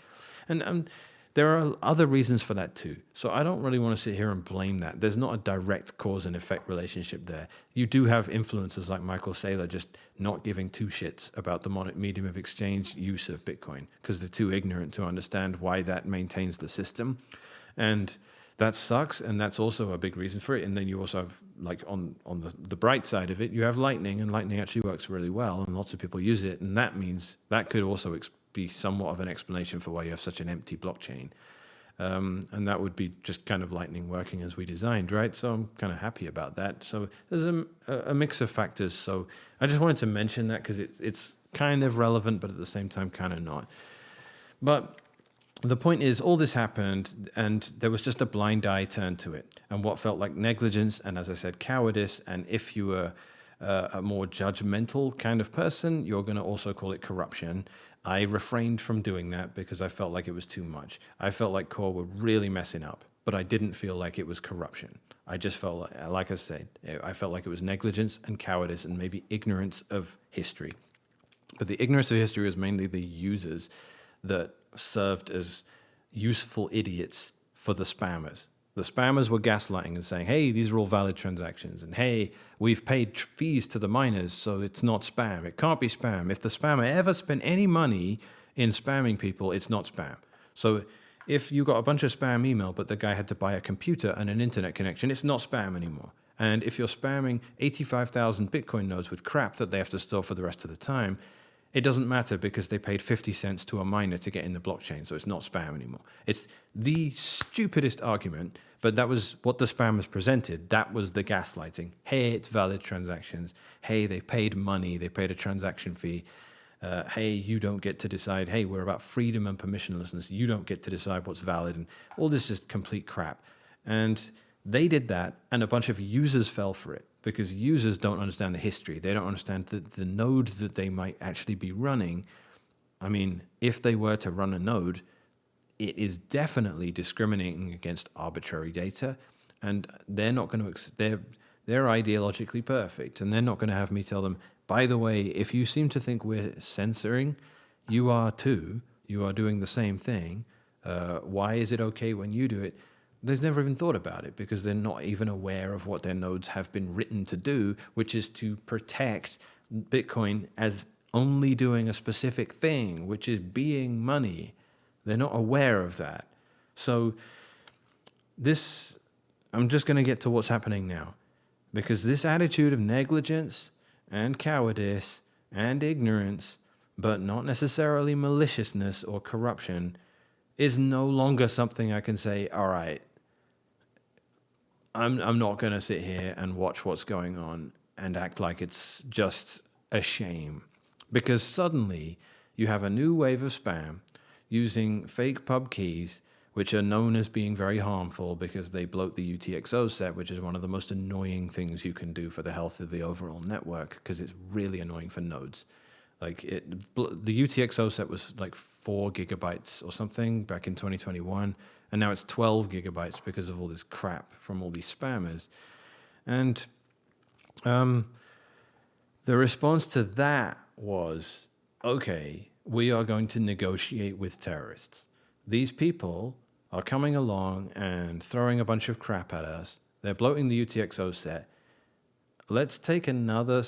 And there are other reasons for that too. So I don't really want to sit here and blame that. There's not a direct cause and effect relationship there. You do have influencers like Michael Saylor just not giving 2 shits about the medium of exchange use of Bitcoin because they're too ignorant to understand why that maintains the system. And that sucks, and that's also a big reason for it. And then you also have, on the bright side of it, you have Lightning, and Lightning actually works really well, and lots of people use it. And that means that could also be somewhat of an explanation for why you have such an empty blockchain. And that would be just kind of Lightning working as we designed, right? So I'm kind of happy about that. So there's a mix of factors. So I just wanted to mention that because it's kind of relevant, but at the same time, kind of not. But the point is, all this happened, and there was just a blind eye turned to it, and what felt like negligence, and as I said, cowardice. And if you were a more judgmental kind of person, you're going to also call it corruption. I refrained from doing that because I felt like it was too much. I felt like Core were really messing up, but I didn't feel like it was corruption. I just felt like I said, I felt like it was negligence and cowardice and maybe ignorance of history. But the ignorance of history was mainly the users that served as useful idiots for the spammers. The spammers were gaslighting and saying, hey, these are all valid transactions. And hey, we've paid fees to the miners, so it's not spam. It can't be spam. If the spammer ever spent any money in spamming people, it's not spam. So if you got a bunch of spam email, but the guy had to buy a computer and an internet connection, it's not spam anymore. And if you're spamming 85,000 Bitcoin nodes with crap that they have to store for the rest of the time, it doesn't matter because they paid 50 cents to a miner to get in the blockchain, so it's not spam anymore. It's the stupidest argument, but that was what the spammers presented. That was the gaslighting. Hey, it's valid transactions. Hey, they paid money. They paid a transaction fee. Hey, you don't get to decide. Hey, we're about freedom and permissionlessness. You don't get to decide what's valid. And all this is complete crap. And they did that, and a bunch of users fell for it because users don't understand the history. They don't understand the node that they might actually be running. I mean, if they were to run a node, it is definitely discriminating against arbitrary data, and they're not going to. They're ideologically perfect, and they're not going to have me tell them, by the way, if you seem to think we're censoring, you are too. You are doing the same thing. Why is it okay when you do it? They've never even thought about it because they're not even aware of what their nodes have been written to do, which is to protect Bitcoin as only doing a specific thing, which is being money. They're not aware of that. So I'm just going to get to what's happening now, because this attitude of negligence and cowardice and ignorance, but not necessarily maliciousness or corruption, is no longer something I can say, all right, I'm not going to sit here and watch what's going on and act like it's just a shame. Because suddenly you have a new wave of spam using fake pub keys, which are known as being very harmful because they bloat the UTXO set, which is one of the most annoying things you can do for the health of the overall network, because it's really annoying for nodes. Like the UTXO set was like 4 gigabytes or something back in 2021, and now it's 12 gigabytes because of all this crap from all these spammers. And the response to that was, okay, we are going to negotiate with terrorists. These people are coming along and throwing a bunch of crap at us. They're bloating the UTXO set. Let's take another,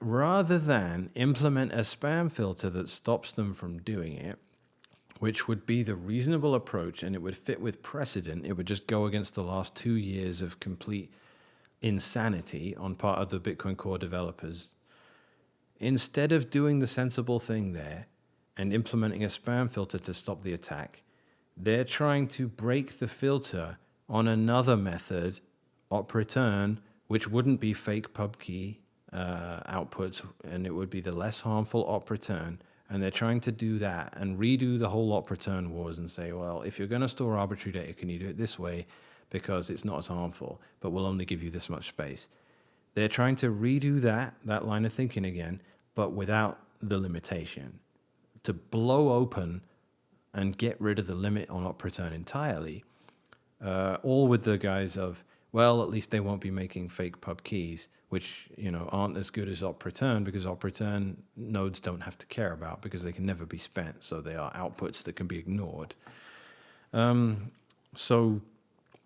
rather than implement a spam filter that stops them from doing it, which would be the reasonable approach, and it would fit with precedent. It would just go against the last 2 years of complete insanity on part of the Bitcoin Core developers. Instead of doing the sensible thing there and implementing a spam filter to stop the attack, they're trying to break the filter on another method, op return, which wouldn't be fake pub key outputs, and it would be the less harmful op return. And they're trying to do that and redo the whole op return wars and say, well, if you're going to store arbitrary data, can you do it this way? Because it's not as harmful, but we'll only give you this much space. They're trying to redo that line of thinking again, but without the limitation. To blow open and get rid of the limit on op return entirely, all with the guise of, well, at least they won't be making fake pub keys, which aren't as good as op return, because op return nodes don't have to care about because they can never be spent, so they are outputs that can be ignored. So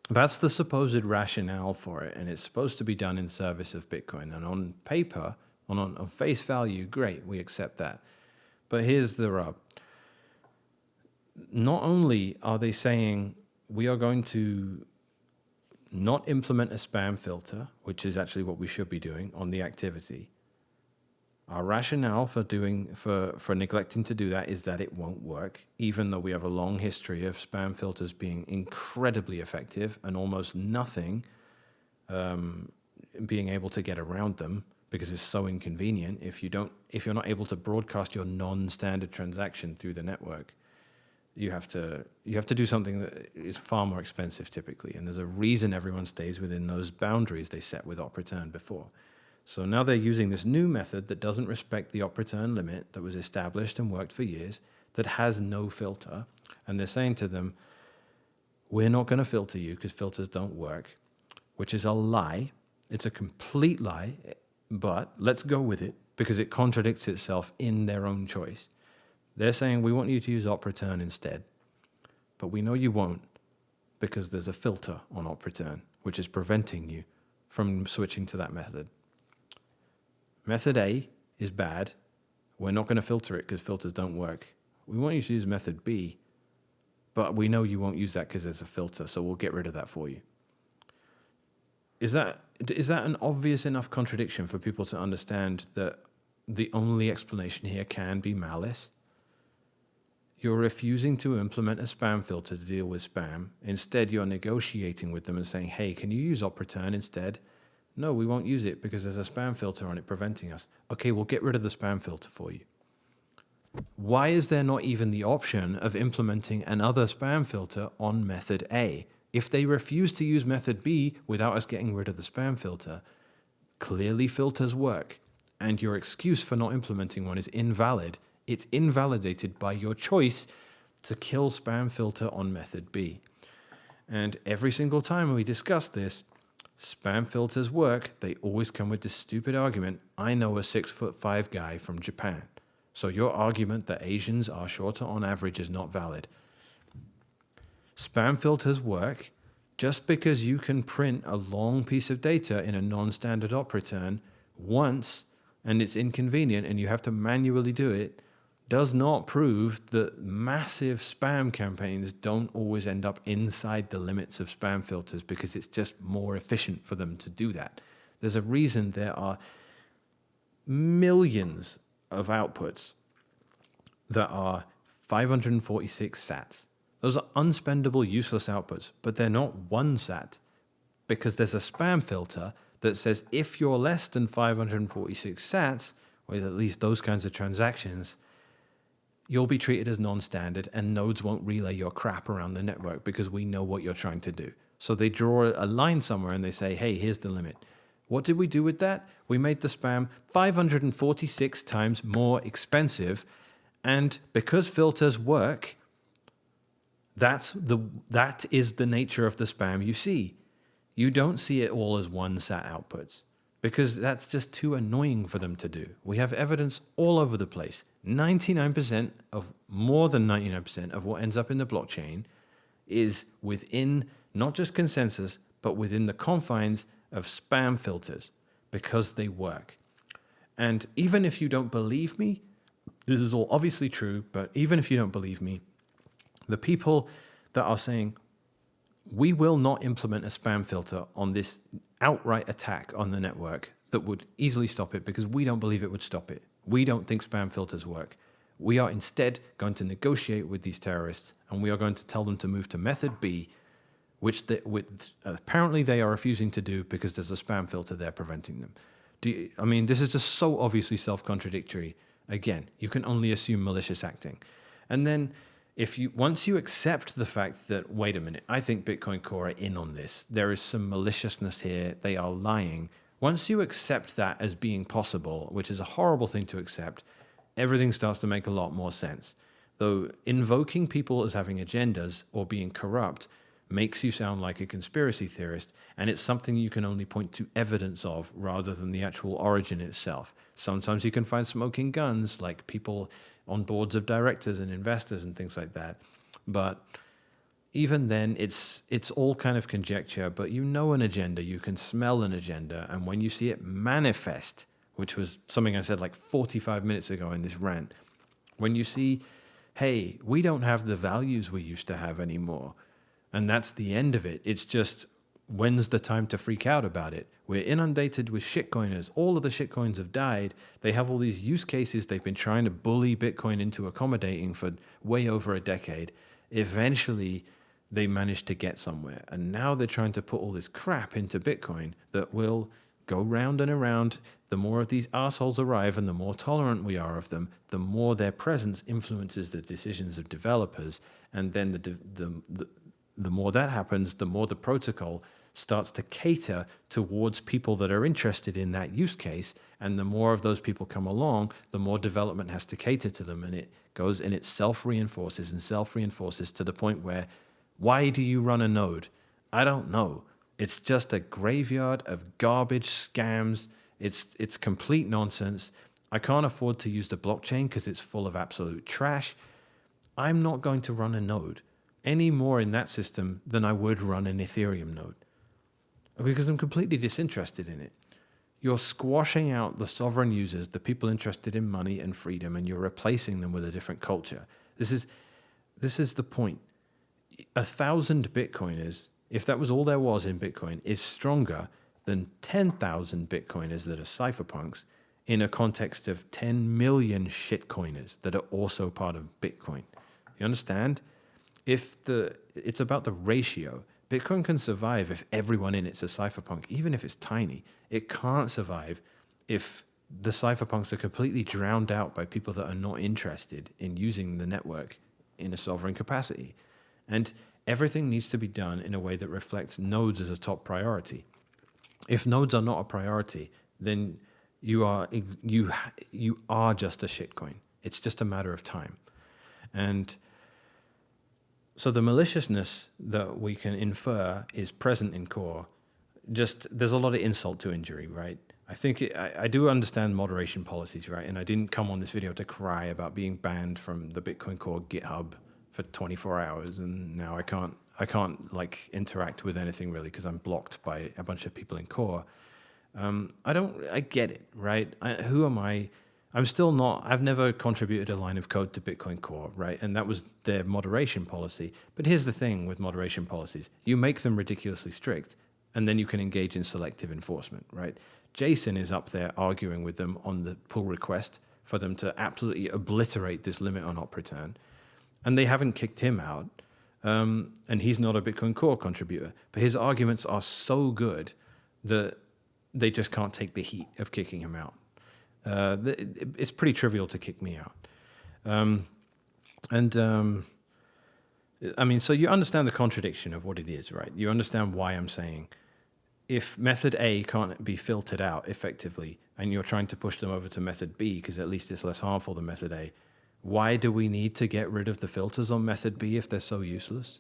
that's the supposed rationale for it, and it's supposed to be done in service of Bitcoin. And on paper, on face value, great, we accept that. But here's the rub. Not only are they saying we are going to not implement a spam filter, which is actually what we should be doing on the activity. Our rationale for neglecting to do that is that it won't work, even though we have a long history of spam filters being incredibly effective and almost nothing being able to get around them because it's so inconvenient. If you're not able to broadcast your non-standard transaction through the network, you have to do something that is far more expensive typically, and there's a reason everyone stays within those boundaries they set with op return before. So now they're using this new method that doesn't respect the op return limit that was established and worked for years, that has no filter. And they're saying to them, we're not going to filter you because filters don't work, which is a lie. It's a complete lie, but let's go with it because it contradicts itself in their own choice. They're saying we want you to use op return instead, but we know you won't because there's a filter on op return, which is preventing you from switching to that method. Method A is bad. We're not going to filter it because filters don't work. We want you to use method B, but we know you won't use that because there's a filter, so we'll get rid of that for you. Is that an obvious enough contradiction for people to understand that the only explanation here can be malice? You're refusing to implement a spam filter to deal with spam. Instead, you're negotiating with them and saying, hey, can you use op return instead? No, we won't use it because there's a spam filter on it preventing us. Okay, we'll get rid of the spam filter for you. Why is there not even the option of implementing another spam filter on method A? If they refuse to use method B without us getting rid of the spam filter, clearly filters work, and your excuse for not implementing one is invalid. It's invalidated by your choice to kill spam filter on method B. And every single time we discuss this, spam filters work, they always come with this stupid argument, I know a 6'5" guy from Japan. So your argument that Asians are shorter on average is not valid. Spam filters work. Just because you can print a long piece of data in a non-standard op return once and it's inconvenient and you have to manually do it, does not prove that massive spam campaigns don't always end up inside the limits of spam filters because it's just more efficient for them to do that. There's a reason there are millions of outputs that are 546 sats. Those are unspendable, useless outputs, but they're not one sat because there's a spam filter that says if you're less than 546 sats, with at least those kinds of transactions, you'll be treated as non-standard and nodes won't relay your crap around the network because we know what you're trying to do. So they draw a line somewhere and they say, hey, here's the limit. What did we do with that? We made the spam 546 times more expensive, and because filters work, that is the nature of the spam you see. You don't see it all as one sat outputs because that's just too annoying for them to do. We have evidence all over the place. 99% of, more than 99% of what ends up in the blockchain is within not just consensus, but within the confines of spam filters because they work. And even if you don't believe me, this is all obviously true, but even if you don't believe me, the people that are saying, we will not implement a spam filter on this outright attack on the network that would easily stop it because we don't believe it would stop it. We don't think spam filters work. We are instead going to negotiate with these terrorists and we are going to tell them to move to method B, which apparently they are refusing to do because there's a spam filter there preventing them. This is just so obviously self-contradictory. Again, you can only assume malicious acting. And then once you accept the fact that, wait a minute, I think Bitcoin Core are in on this, there is some maliciousness here, they are lying. Once you accept that as being possible, which is a horrible thing to accept, everything starts to make a lot more sense. Though invoking people as having agendas or being corrupt makes you sound like a conspiracy theorist, and it's something you can only point to evidence of rather than the actual origin itself. Sometimes you can find smoking guns, like people on boards of directors and investors and things like that. But even then, it's all kind of conjecture, but you know an agenda, you can smell an agenda, and when you see it manifest, which was something I said like 45 minutes ago in this rant, when you see, hey, we don't have the values we used to have anymore, and that's the end of it. It's just, when's the time to freak out about it? We're inundated with shitcoiners. All of the shitcoins have died. They have all these use cases they've been trying to bully Bitcoin into accommodating for way over a decade. Eventually, they managed to get somewhere. And now they're trying to put all this crap into Bitcoin that will go round and around. The more of these assholes arrive and the more tolerant we are of them, the more their presence influences the decisions of developers. And then the more that happens, the more the protocol starts to cater towards people that are interested in that use case. And the more of those people come along, the more development has to cater to them. And it goes and it self-reinforces and self-reinforces to the point where, why do you run a node? I don't know. It's just a graveyard of garbage, scams. It's complete nonsense. I can't afford to use the blockchain because it's full of absolute trash. I'm not going to run a node any more in that system than I would run an Ethereum node because I'm completely disinterested in it. You're squashing out the sovereign users, the people interested in money and freedom, and you're replacing them with a different culture. This is the point. 1,000 Bitcoiners, if that was all there was in Bitcoin, is stronger than 10,000 Bitcoiners that are cypherpunks in a context of 10 million shitcoiners that are also part of Bitcoin. You understand? It's about the ratio. Bitcoin can survive if everyone in it's a cypherpunk, even if it's tiny. It can't survive if the cypherpunks are completely drowned out by people that are not interested in using the network in a sovereign capacity. And everything needs to be done in a way that reflects nodes as a top priority. If nodes are not a priority, then you are just a shitcoin. It's just a matter of time. And so the maliciousness that we can infer is present in core. Just there's a lot of insult to injury, right? I think I do understand moderation policies, right? And I didn't come on this video to cry about being banned from the Bitcoin Core GitHub for 24 hours, and now I can't like interact with anything really because I'm blocked by a bunch of people in core. I get it, right? Who am I? I've never contributed a line of code to Bitcoin Core, right? And that was their moderation policy. But here's the thing with moderation policies. You make them ridiculously strict, and then you can engage in selective enforcement, right? Jason is up there arguing with them on the pull request for them to absolutely obliterate this limit on op return. And they haven't kicked him out. And he's not a Bitcoin Core contributor. But his arguments are so good that they just can't take the heat of kicking him out. It's pretty trivial to kick me out. I mean, so you understand the contradiction of what it is, right? You understand why I'm saying if method A can't be filtered out effectively and you're trying to push them over to method B because at least it's less harmful than method A, why do we need to get rid of the filters on method B if they're so useless?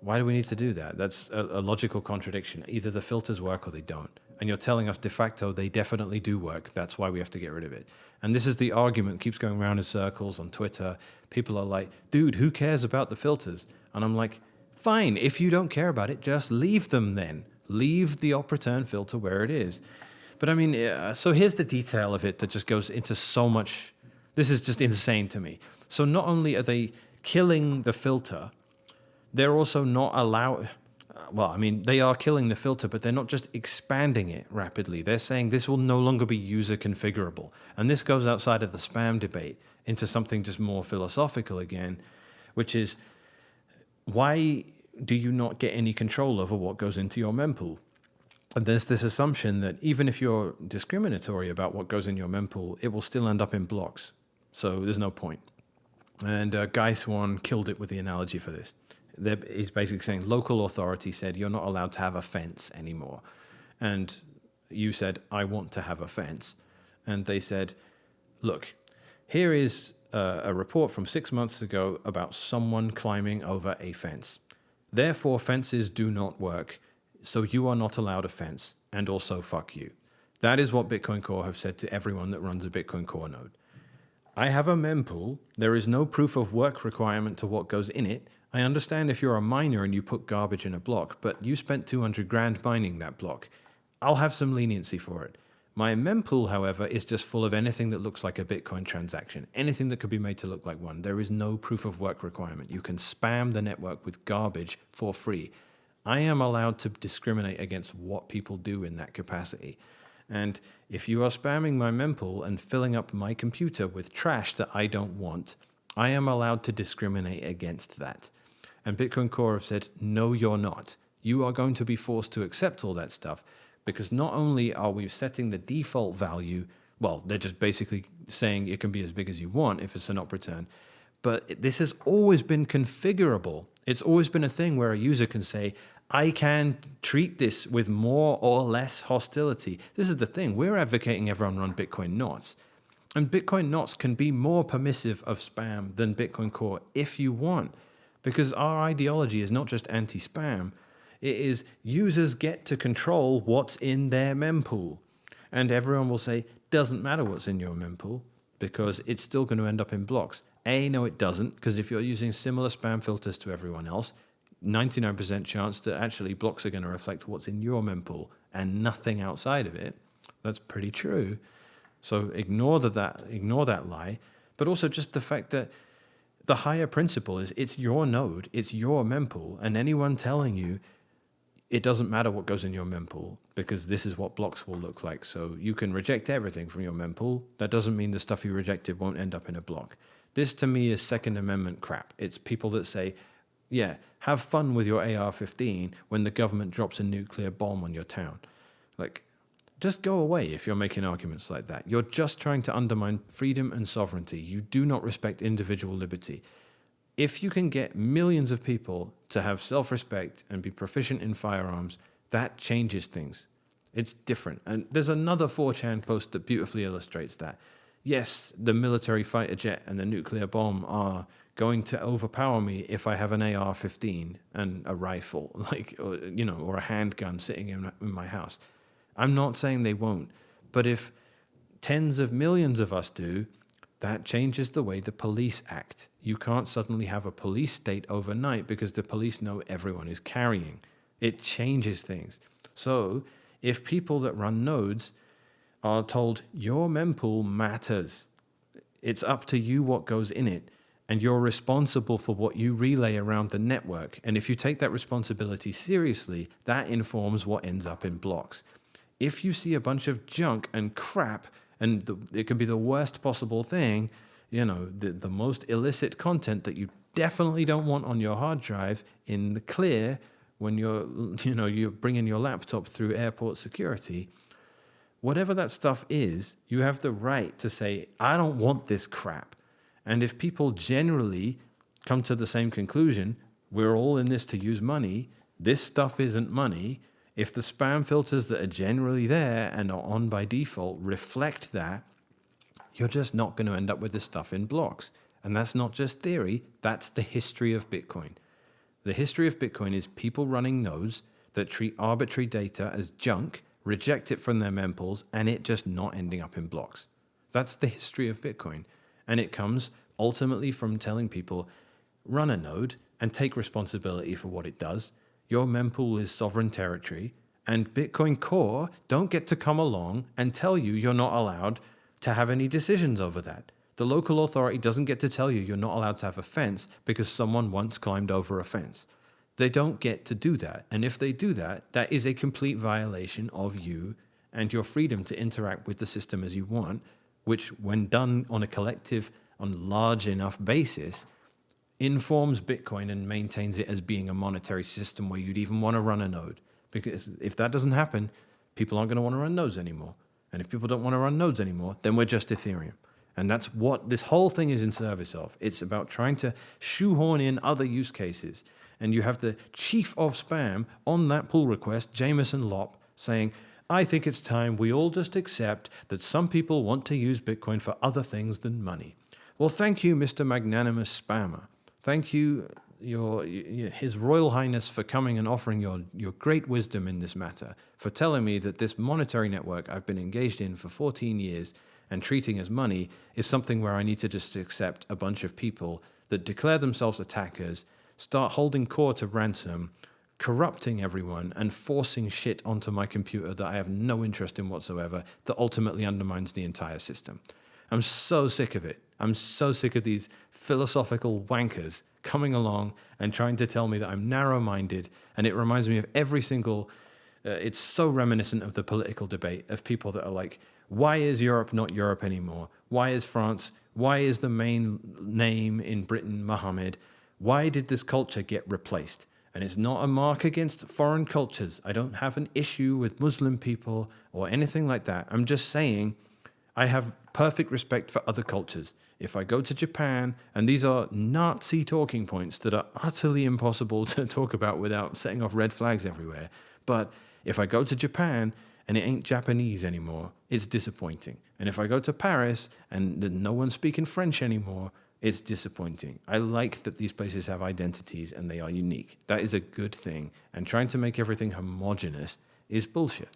Why do we need to do that? That's a logical contradiction. Either the filters work or they don't. And you're telling us de facto they definitely do work. That's why we have to get rid of it. And this is the argument, keeps going around in circles on Twitter. People are like, dude, who cares about the filters? And I'm like, fine, if you don't care about it, just leave them then. Leave the op return filter where it is. But I mean, so here's the detail of it that just goes into so much. This is just insane to me. So not only are they killing the filter, they're also not allowed. Well, I mean, they are killing the filter, but they're not just expanding it rapidly. They're saying this will no longer be user configurable. And this goes outside of the spam debate into something just more philosophical again, which is why do you not get any control over what goes into your mempool? And there's this assumption that even if you're discriminatory about what goes in your mempool, it will still end up in blocks. So there's no point. And Guy Swan killed it with the analogy for this. He's basically saying local authority said you're not allowed to have a fence anymore. And you said, I want to have a fence. And they said, look, here is a report from 6 months ago about someone climbing over a fence. Therefore, fences do not work. So you are not allowed a fence. And also, fuck you. That is what Bitcoin Core have said to everyone that runs a Bitcoin Core node. I have a mempool. There is no proof of work requirement to what goes in it. I understand if you're a miner and you put garbage in a block, but you spent 200 grand mining that block. I'll have some leniency for it. My mempool, however, is just full of anything that looks like a Bitcoin transaction, anything that could be made to look like one. There is no proof of work requirement. You can spam the network with garbage for free. I am allowed to discriminate against what people do in that capacity. And if you are spamming my mempool and filling up my computer with trash that I don't want, I am allowed to discriminate against that. And Bitcoin Core have said, no, you're not. You are going to be forced to accept all that stuff because not only are we setting the default value, well, they're just basically saying it can be as big as you want if it's an op return, but this has always been configurable. It's always been a thing where a user can say, I can treat this with more or less hostility. This is the thing. We're advocating everyone run Bitcoin knots. And Bitcoin knots can be more permissive of spam than Bitcoin Core if you want. Because our ideology is not just anti-spam. It is users get to control what's in their mempool. And everyone will say, doesn't matter what's in your mempool because it's still going to end up in blocks. No, it doesn't, because if you're using similar spam filters to everyone else, 99% chance that actually blocks are going to reflect what's in your mempool and nothing outside of it. That's pretty true. So ignore that lie, but also just the fact that the higher principle is it's your node, it's your mempool, and anyone telling you it doesn't matter what goes in your mempool because this is what blocks will look like. So you can reject everything from your mempool. That doesn't mean the stuff you rejected won't end up in a block. This to me is Second Amendment crap. It's people that say, yeah, have fun with your AR-15 when the government drops a nuclear bomb on your town. Like, just go away if you're making arguments like that. You're just trying to undermine freedom and sovereignty. You do not respect individual liberty. If you can get millions of people to have self-respect and be proficient in firearms, that changes things. It's different. And there's another 4chan post that beautifully illustrates that. Yes, the military fighter jet and the nuclear bomb are going to overpower me if I have an AR-15 and a rifle, or a handgun sitting in my house. I'm not saying they won't, but if tens of millions of us do, that changes the way the police act. You can't suddenly have a police state overnight because the police know everyone is carrying. It changes things. So if people that run nodes are told your mempool matters, it's up to you what goes in it, and you're responsible for what you relay around the network. And if you take that responsibility seriously, that informs what ends up in blocks. If you see a bunch of junk and crap, and it could be the worst possible thing, the most illicit content that you definitely don't want on your hard drive in the clear when you're bringing your laptop through airport security, whatever that stuff is, you have the right to say, I don't want this crap. And if people generally come to the same conclusion, we're all in this to use money, this stuff isn't money. If the spam filters that are generally there and are on by default reflect that, you're just not going to end up with this stuff in blocks. And that's not just theory, that's the history of Bitcoin. The history of Bitcoin is people running nodes that treat arbitrary data as junk, reject it from their mempools, and it just not ending up in blocks. That's the history of Bitcoin. And it comes ultimately from telling people, run a node and take responsibility for what it does. Your mempool is sovereign territory, and Bitcoin Core don't get to come along and tell you you're not allowed to have any decisions over that. The local authority doesn't get to tell you you're not allowed to have a fence because someone once climbed over a fence. They don't get to do that. And if they do that, that is a complete violation of you and your freedom to interact with the system as you want, which when done on a collective, on large enough basis, informs Bitcoin and maintains it as being a monetary system where you'd even want to run a node. Because if that doesn't happen, people aren't going to want to run nodes anymore. And if people don't want to run nodes anymore, then we're just Ethereum. And that's what this whole thing is in service of. It's about trying to shoehorn in other use cases. And you have the chief of spam on that pull request, Jameson Lopp, saying, I think it's time we all just accept that some people want to use Bitcoin for other things than money. Well, thank you, Mr. Magnanimous Spammer. Thank you, His Royal Highness, for coming and offering your great wisdom in this matter, for telling me that this monetary network I've been engaged in for 14 years and treating as money is something where I need to just accept a bunch of people that declare themselves attackers, start holding Core to ransom, corrupting everyone, and forcing shit onto my computer that I have no interest in whatsoever, that ultimately undermines the entire system. I'm so sick of it. I'm so sick of these philosophical wankers coming along and trying to tell me that I'm narrow-minded, and it reminds me of every single... it's so reminiscent of the political debate of people that are like, why is Europe not Europe anymore? Why is France? Why is the main name in Britain Mohammed? Why did this culture get replaced? And it's not a mark against foreign cultures. I don't have an issue with Muslim people or anything like that. I'm just saying I have perfect respect for other cultures. If I go to Japan, and these are Nazi talking points that are utterly impossible to talk about without setting off red flags everywhere. But if I go to Japan and it ain't Japanese anymore, it's disappointing. And if I go to Paris and no one's speaking French anymore, it's disappointing. I like that these places have identities and they are unique. That is a good thing. And trying to make everything homogenous is bullshit.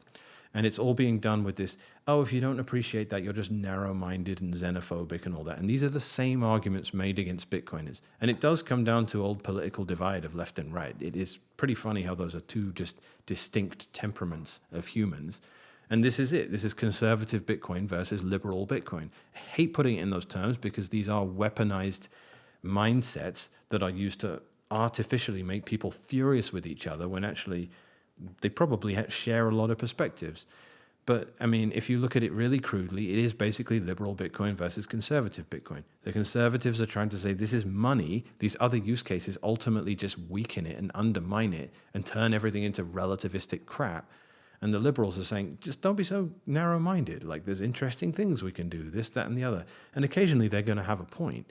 And it's all being done with this, oh, if you don't appreciate that, you're just narrow-minded and xenophobic and all that. And these are the same arguments made against Bitcoiners. And it does come down to old political divide of left and right. It is pretty funny how those are two just distinct temperaments of humans. And this is it. This is conservative Bitcoin versus liberal Bitcoin. I hate putting it in those terms because these are weaponized mindsets that are used to artificially make people furious with each other when actually they probably share a lot of perspectives. But, I mean, if you look at it really crudely, it is basically liberal Bitcoin versus conservative Bitcoin. The conservatives are trying to say this is money. These other use cases ultimately just weaken it and undermine it and turn everything into relativistic crap. And the liberals are saying, just don't be so narrow-minded. Like, there's interesting things we can do, this, that, and the other. And occasionally they're going to have a point.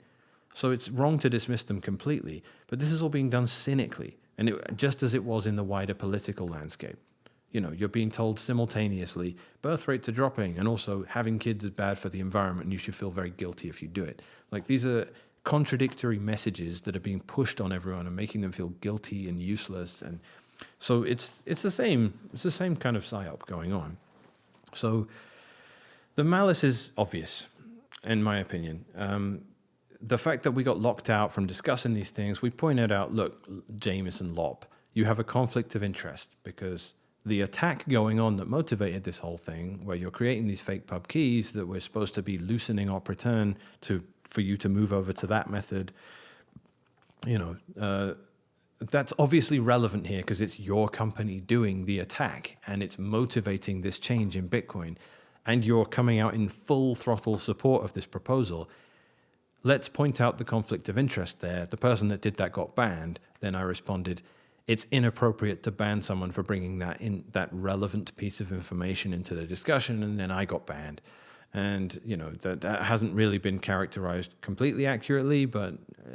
So it's wrong to dismiss them completely. But this is all being done cynically. And just as it was in the wider political landscape. You know, you're being told simultaneously birth rates are dropping and also having kids is bad for the environment and you should feel very guilty if you do it. Like, these are contradictory messages that are being pushed on everyone and making them feel guilty and useless. And so it's the same kind of psyop going on. So the malice is obvious, in my opinion. The fact that we got locked out from discussing these things, we pointed out, look, Jameson Lopp, you have a conflict of interest because the attack going on that motivated this whole thing, where you're creating these fake pub keys that we're supposed to be loosening op return for you to move over to that method, you know, that's obviously relevant here because it's your company doing the attack and it's motivating this change in Bitcoin, and you're coming out in full throttle support of this proposal. Let's point out the conflict of interest there. The person that did that got banned. Then I responded, it's inappropriate to ban someone for bringing that relevant piece of information into the discussion, and then I got banned. And, you know, that hasn't really been characterized completely accurately, but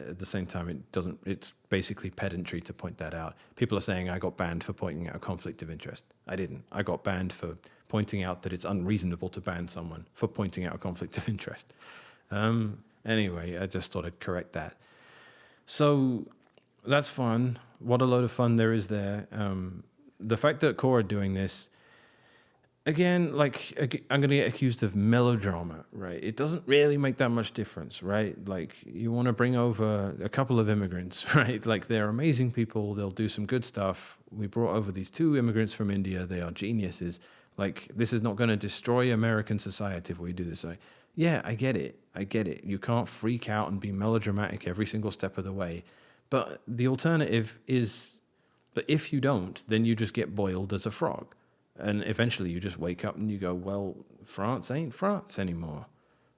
at the same time, it's basically pedantry to point that out. People are saying I got banned for pointing out a conflict of interest. I didn't. I got banned for pointing out that it's unreasonable to ban someone for pointing out a conflict of interest. Anyway, I just thought I'd correct that. So that's fun. What a load of fun there is there. The fact that Core are doing this, again, like, I'm going to get accused of melodrama, right? It doesn't really make that much difference, right? Like, you want to bring over a couple of immigrants, right? Like, they're amazing people. They'll do some good stuff. We brought over these 2 immigrants from India. They are geniuses. Like, this is not going to destroy American society if we do this. Like, yeah, I get it. You can't freak out and be melodramatic every single step of the way. But the alternative is that if you don't, then you just get boiled as a frog. And eventually you just wake up and you go, well, France ain't France anymore.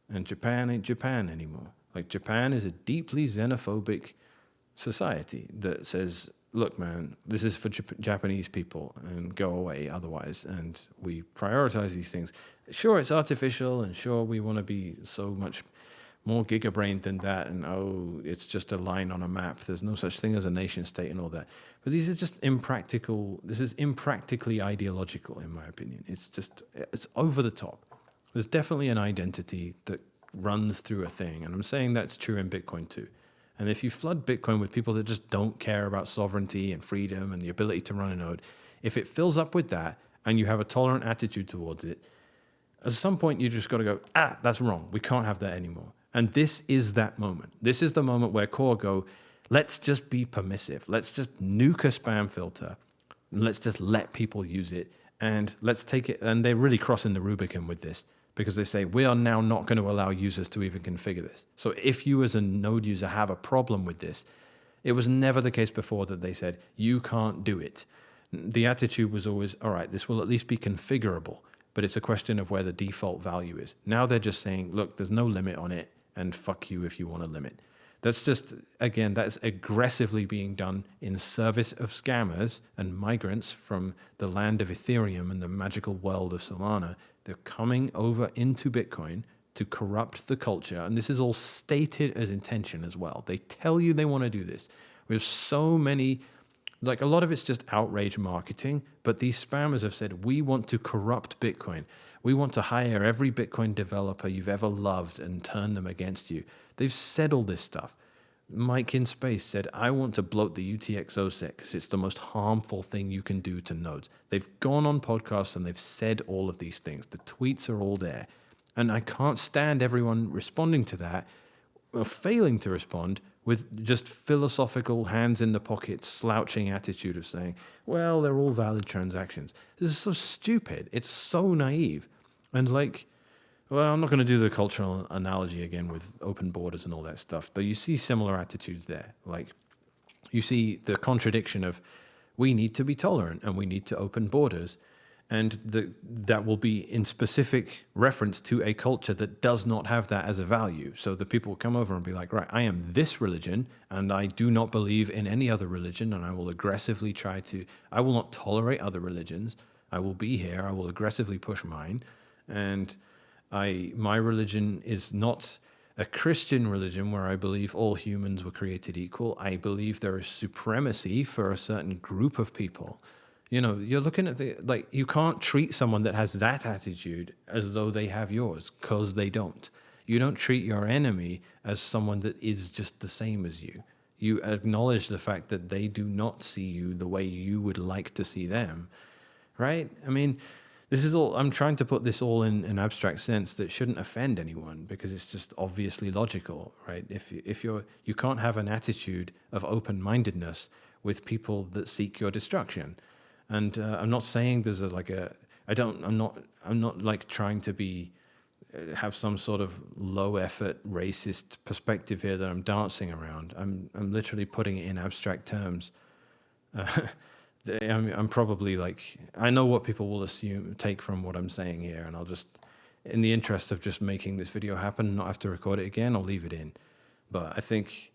And Japan ain't Japan anymore. Like, Japan is a deeply xenophobic society that says, look, man, this is for Japanese people and go away otherwise. And we prioritize these things. Sure, it's artificial, and sure, we want to be so much more giga-brained than that, and oh, it's just a line on a map. There's no such thing as a nation state and all that. But these are just impractical. This is impractically ideological, in my opinion. It's over the top. There's definitely an identity that runs through a thing, and I'm saying that's true in Bitcoin too. And if you flood Bitcoin with people that just don't care about sovereignty and freedom and the ability to run a node, if it fills up with that and you have a tolerant attitude towards it, at some point you just got to go, that's wrong. We can't have that anymore. And this is that moment. This is the moment where Core go, let's just be permissive. Let's just nuke a spam filter. And let's just let people use it. And let's take it. And they're really crossing the Rubicon with this, because they say, we are now not going to allow users to even configure this. So if you as a node user have a problem with this, it was never the case before that they said, you can't do it. The attitude was always, all right, this will at least be configurable, but it's a question of where the default value is. Now they're just saying, look, there's no limit on it, and fuck you if you want to limit. That's just, again, that's aggressively being done in service of scammers and migrants from the land of Ethereum and the magical world of Solana. They're coming over into Bitcoin to corrupt the culture. And this is all stated as intention as well. They tell you they want to do this. We have so many, like a lot of it's just outrage marketing, but these spammers have said, we want to corrupt Bitcoin. We want to hire every Bitcoin developer you've ever loved and turn them against you. They've said all this stuff. Mike in Space said, I want to bloat the UTXO because it's the most harmful thing you can do to nodes. They've gone on podcasts and they've said all of these things. The tweets are all there. And I can't stand everyone responding to that or failing to respond with just philosophical hands in the pocket, slouching attitude of saying, well, they're all valid transactions. This is so stupid. It's so naive. And like, well, I'm not going to do the cultural analogy again with open borders and all that stuff, but you see similar attitudes there. Like, you see the contradiction of we need to be tolerant and we need to open borders, and that will be in specific reference to a culture that does not have that as a value. So the people will come over and be like, right, I am this religion and I do not believe in any other religion, and I will aggressively I will not tolerate other religions. I will be here, I will aggressively push mine, and my religion is not a Christian religion where I believe all humans were created equal. I believe there is supremacy for a certain group of people. You know, you're looking at you can't treat someone that has that attitude as though they have yours, because they don't. You don't treat your enemy as someone that is just the same as you. You acknowledge the fact that they do not see you the way you would like to see them, right? I mean, this is all, I'm trying to put this all in an abstract sense that shouldn't offend anyone, because it's just obviously logical, right? You can't have an attitude of open-mindedness with people that seek your destruction. And I'm not saying there's I'm not like trying to have some sort of low effort racist perspective here that I'm dancing around. I'm literally putting it in abstract terms. I'm probably I know what people will take from what I'm saying here, and I'll just, in the interest of just making this video happen and not have to record it again, I'll leave it in. But I think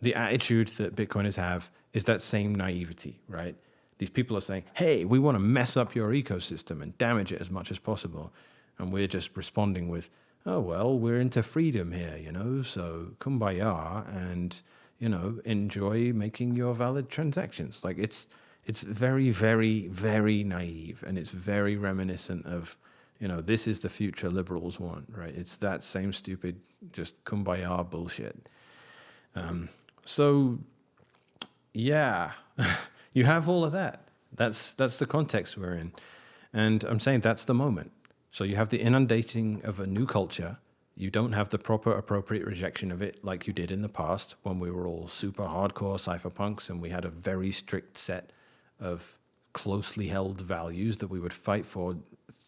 the attitude that Bitcoiners have is that same naivety, right? These people are saying, hey, we want to mess up your ecosystem and damage it as much as possible. And we're just responding with, oh, well, we're into freedom here, so kumbaya and, enjoy making your valid transactions. Like, it's very, very, very naive, and it's very reminiscent of, this is the future liberals want, right? It's that same stupid, just kumbaya bullshit. So, yeah, you have all of that. That's the context we're in. And I'm saying that's the moment. So you have the inundating of a new culture. You don't have the proper, appropriate rejection of it like you did in the past when we were all super hardcore cypherpunks and we had a very strict set of closely held values that we would fight for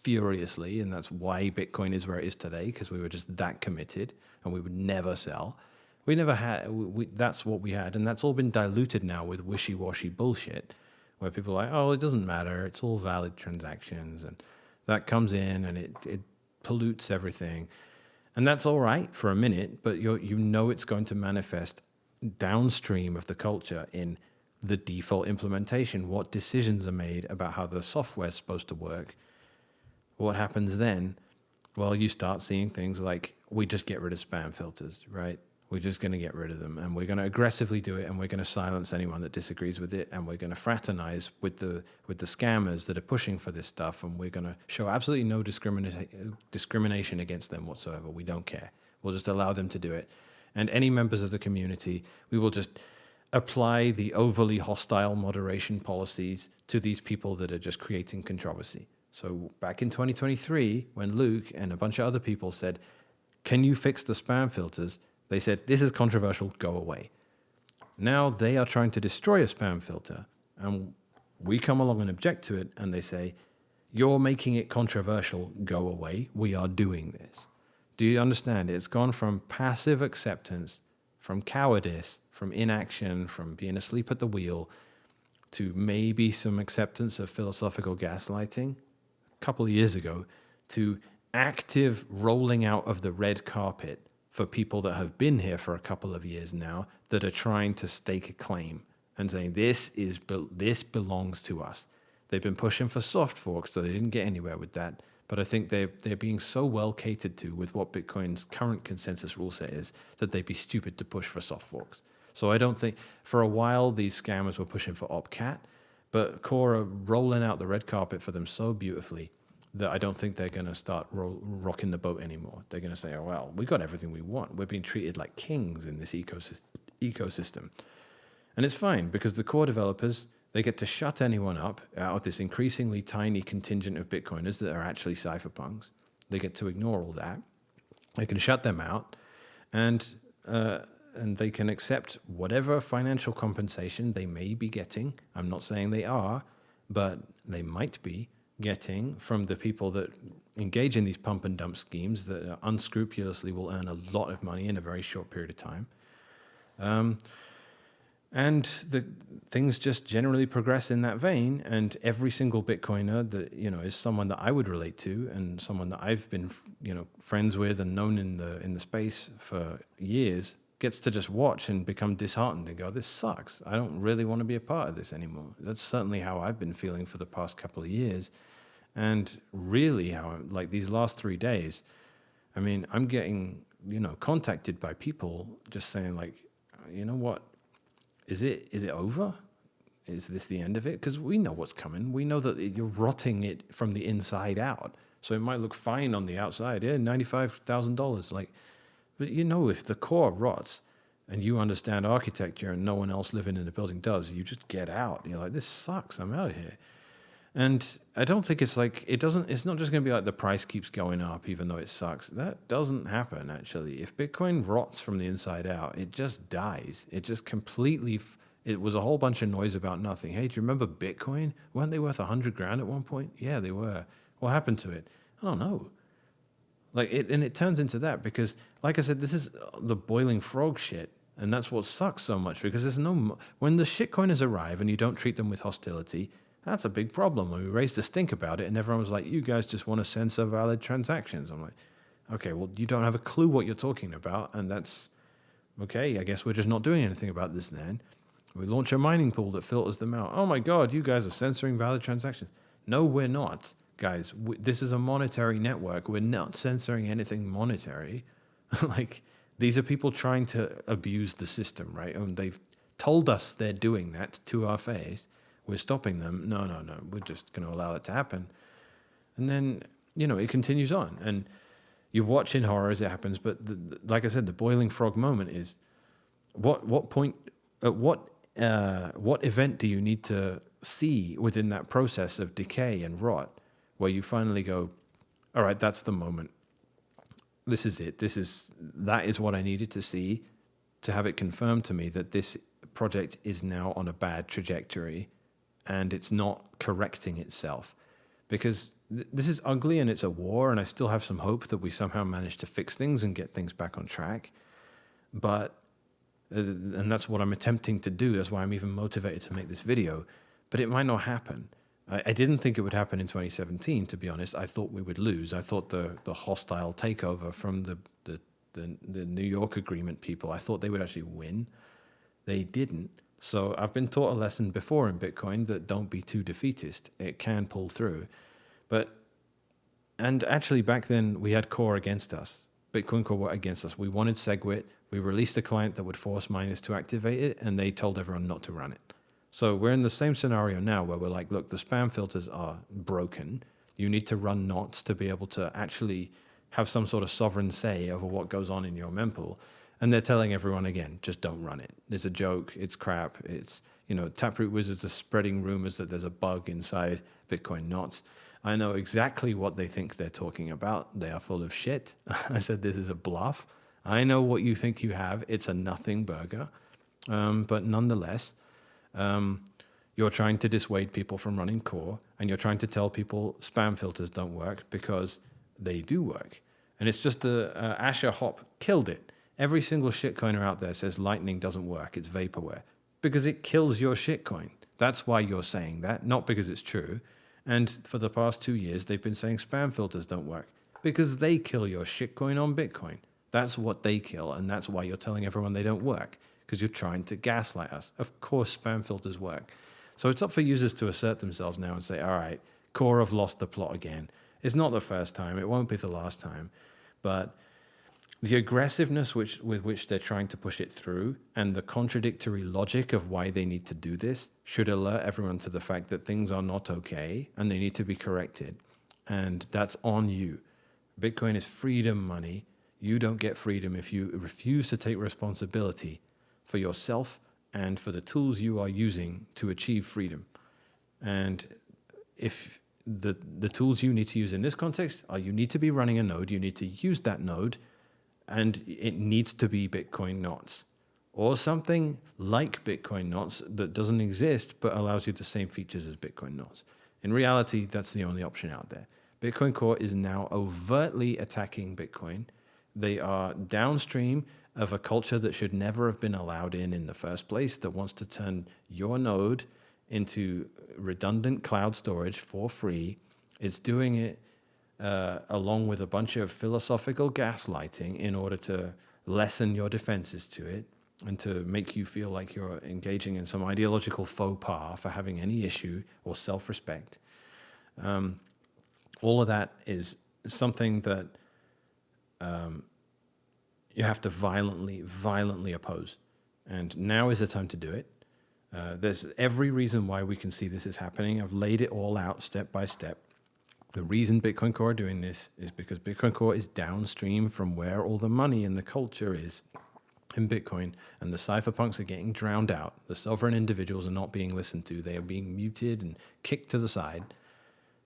furiously. And that's why Bitcoin is where it is today, because we were just that committed and we would never sell. We never had, that's what we had. And that's all been diluted now with wishy-washy bullshit where people are like, oh, it doesn't matter. It's all valid transactions. And that comes in and it pollutes everything. And that's all right for a minute, but it's going to manifest downstream of the culture in the default implementation. What decisions are made about how the software is supposed to work? What happens then? Well, you start seeing things like, we just get rid of spam filters, right? We're just going to get rid of them, and we're going to aggressively do it, and we're going to silence anyone that disagrees with it, and we're going to fraternize with the scammers that are pushing for this stuff, and we're going to show absolutely no discrimination against them whatsoever. We don't care. We'll just allow them to do it. And any members of the community, we will just apply the overly hostile moderation policies to these people that are just creating controversy. So back in 2023, when Luke and a bunch of other people said, can you fix the spam filters? They said, this is controversial, go away. Now they are trying to destroy a spam filter, and we come along and object to it, and they say, you're making it controversial, go away. We are doing this. Do you understand? It's gone from passive acceptance, from cowardice, from inaction, from being asleep at the wheel, to maybe some acceptance of philosophical gaslighting a couple of years ago, to active rolling out of the red carpet for people that have been here for a couple of years now that are trying to stake a claim and saying this belongs to us. They've been pushing for soft forks, so they didn't get anywhere with that. but I think they're being so well catered to with what Bitcoin's current consensus rule set is that they'd be stupid to push for soft forks. So I don't think for a while these scammers were pushing for OpCat, but Core are rolling out the red carpet for them so beautifully that I don't think they're going to start rocking the boat anymore. They're going to say, oh, well, we got everything we want. We're being treated like kings in this ecosystem. And it's fine because the Core developers, they get to shut anyone up out of this increasingly tiny contingent of Bitcoiners that are actually cypherpunks. They get to ignore all that. They can shut them out, and they can accept whatever financial compensation they may be getting. I'm not saying they are, but they might be getting from the people that engage in these pump and dump schemes that unscrupulously will earn a lot of money in a very short period of time. And the things just generally progress in that vein. And every single Bitcoiner that is someone that I would relate to, and someone that I've been friends with and known in the space for years, gets to just watch and become disheartened and go, "This sucks. I don't really want to be a part of this anymore." That's certainly how I've been feeling for the past couple of years, and really how like these last 3 days. I mean, I'm getting contacted by people just saying like, you know what? Is it over? Is this the end of it? Because we know what's coming. We know that you're rotting it from the inside out. So it might look fine on the outside. Yeah, $95,000. Like, but if the core rots and you understand architecture and no one else living in the building does, you just get out. You're like, this sucks. I'm out of here. And I don't think it's like, it's not just going to be like the price keeps going up even though it sucks. That doesn't happen, actually. If Bitcoin rots from the inside out, it just dies. It just completely, it was a whole bunch of noise about nothing. Hey, do you remember Bitcoin? Weren't they worth 100 grand at one point? Yeah, they were. What happened to it? I don't know. And it turns into that because, like I said, this is the boiling frog shit. And that's what sucks so much because when the shitcoiners arrive and you don't treat them with hostility, that's a big problem. We raised a stink about it, and everyone was like, you guys just want to censor valid transactions. I'm like, okay, well, you don't have a clue what you're talking about, and that's okay. I guess we're just not doing anything about this then. We launch a mining pool that filters them out. Oh my God, you guys are censoring valid transactions. No, we're not, guys. This is a monetary network. We're not censoring anything monetary. Like, these are people trying to abuse the system, right? And they've told us they're doing that to our face. We're stopping them. No. We're just going to allow it to happen. And then, it continues on. And you watch in horror as it happens. But like I said, the boiling frog moment is what point, at what event do you need to see within that process of decay and rot where you finally go, all right, that's the moment. This is it. That is what I needed to see to have it confirmed to me that this project is now on a bad trajectory and it's not correcting itself, because this is ugly and it's a war, and I still have some hope that we somehow manage to fix things and get things back on track. But and that's what I'm attempting to do. That's why I'm even motivated to make this video. But it might not happen. I didn't think it would happen in 2017, to be honest. I thought we would lose. I thought the hostile takeover from the New York agreement people, I thought they would actually win. They didn't. So I've been taught a lesson before in Bitcoin that don't be too defeatist. It can pull through. And actually back then we had Core against us. Bitcoin Core were against us. We wanted SegWit. We released a client that would force miners to activate it, and they told everyone not to run it. So we're in the same scenario now where we're like, look, the spam filters are broken. You need to run knots to be able to actually have some sort of sovereign say over what goes on in your mempool. And they're telling everyone again, just don't run it. It's a joke. It's crap. It's, Taproot wizards are spreading rumors that there's a bug inside Bitcoin knots. I know exactly what they think they're talking about. They are full of shit. I said, this is a bluff. I know what you think you have. It's a nothing burger. But nonetheless, you're trying to dissuade people from running Core, and you're trying to tell people spam filters don't work because they do work. And it's just Asher Hop killed it. Every single shitcoiner out there says Lightning doesn't work, it's vaporware, because it kills your shitcoin. That's why you're saying that, not because it's true. And for the past 2 years, they've been saying spam filters don't work because they kill your shitcoin on Bitcoin. That's what they kill, and that's why you're telling everyone they don't work, because you're trying to gaslight us. Of course spam filters work. So it's up for users to assert themselves now and say, all right, Core have lost the plot again. It's not the first time. It won't be the last time. But the aggressiveness with which they're trying to push it through and the contradictory logic of why they need to do this should alert everyone to the fact that things are not okay and they need to be corrected. And that's on you. Bitcoin is freedom money. You don't get freedom if you refuse to take responsibility for yourself and for the tools you are using to achieve freedom. And if the tools you need to use in this context are, you need to be running a node, you need to use that node, and it needs to be Bitcoin knots or something like Bitcoin knots that doesn't exist but allows you the same features as Bitcoin knots. In reality, that's the only option out there. Bitcoin Core is now overtly attacking Bitcoin. They are downstream of a culture that should never have been allowed in the first place, that wants to turn your node into redundant cloud storage for free. It's doing it along with a bunch of philosophical gaslighting in order to lessen your defenses to it and to make you feel like you're engaging in some ideological faux pas for having any issue or self-respect. All of that is something that you have to violently oppose. And now is the time to do it. There's every reason why we can see this is happening. I've laid it all out step by step. The reason Bitcoin Core are doing this is because Bitcoin Core is downstream from where all the money and the culture is in Bitcoin, and the cypherpunks are getting drowned out. The sovereign individuals are not being listened to. They are being muted and kicked to the side.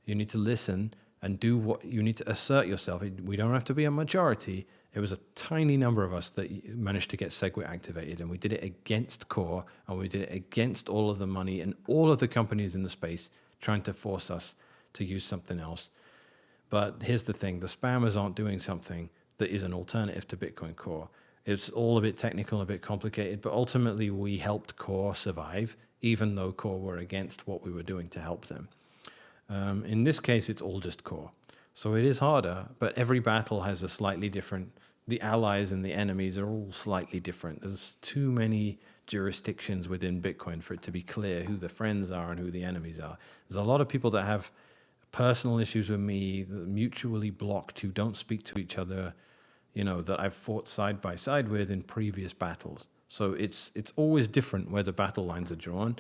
You need to listen and do what you need to assert yourself. We don't have to be a majority. It was a tiny number of us that managed to get SegWit activated, and we did it against Core, and we did it against all of the money and all of the companies in the space trying to force us to use something else. But here's the thing, the spammers aren't doing something that is an alternative to Bitcoin Core. It's all a bit technical, a bit complicated, but ultimately we helped Core survive, even though Core were against what we were doing to help them. In this case, it's all just Core. So it is harder, but every battle has a slightly different, the allies and the enemies are all slightly different. There's too many jurisdictions within Bitcoin for it to be clear who the friends are and who the enemies are. There's a lot of people that have personal issues with me, that mutually blocked, who don't speak to each other, that I've fought side by side with in previous battles. So it's always different where the battle lines are drawn,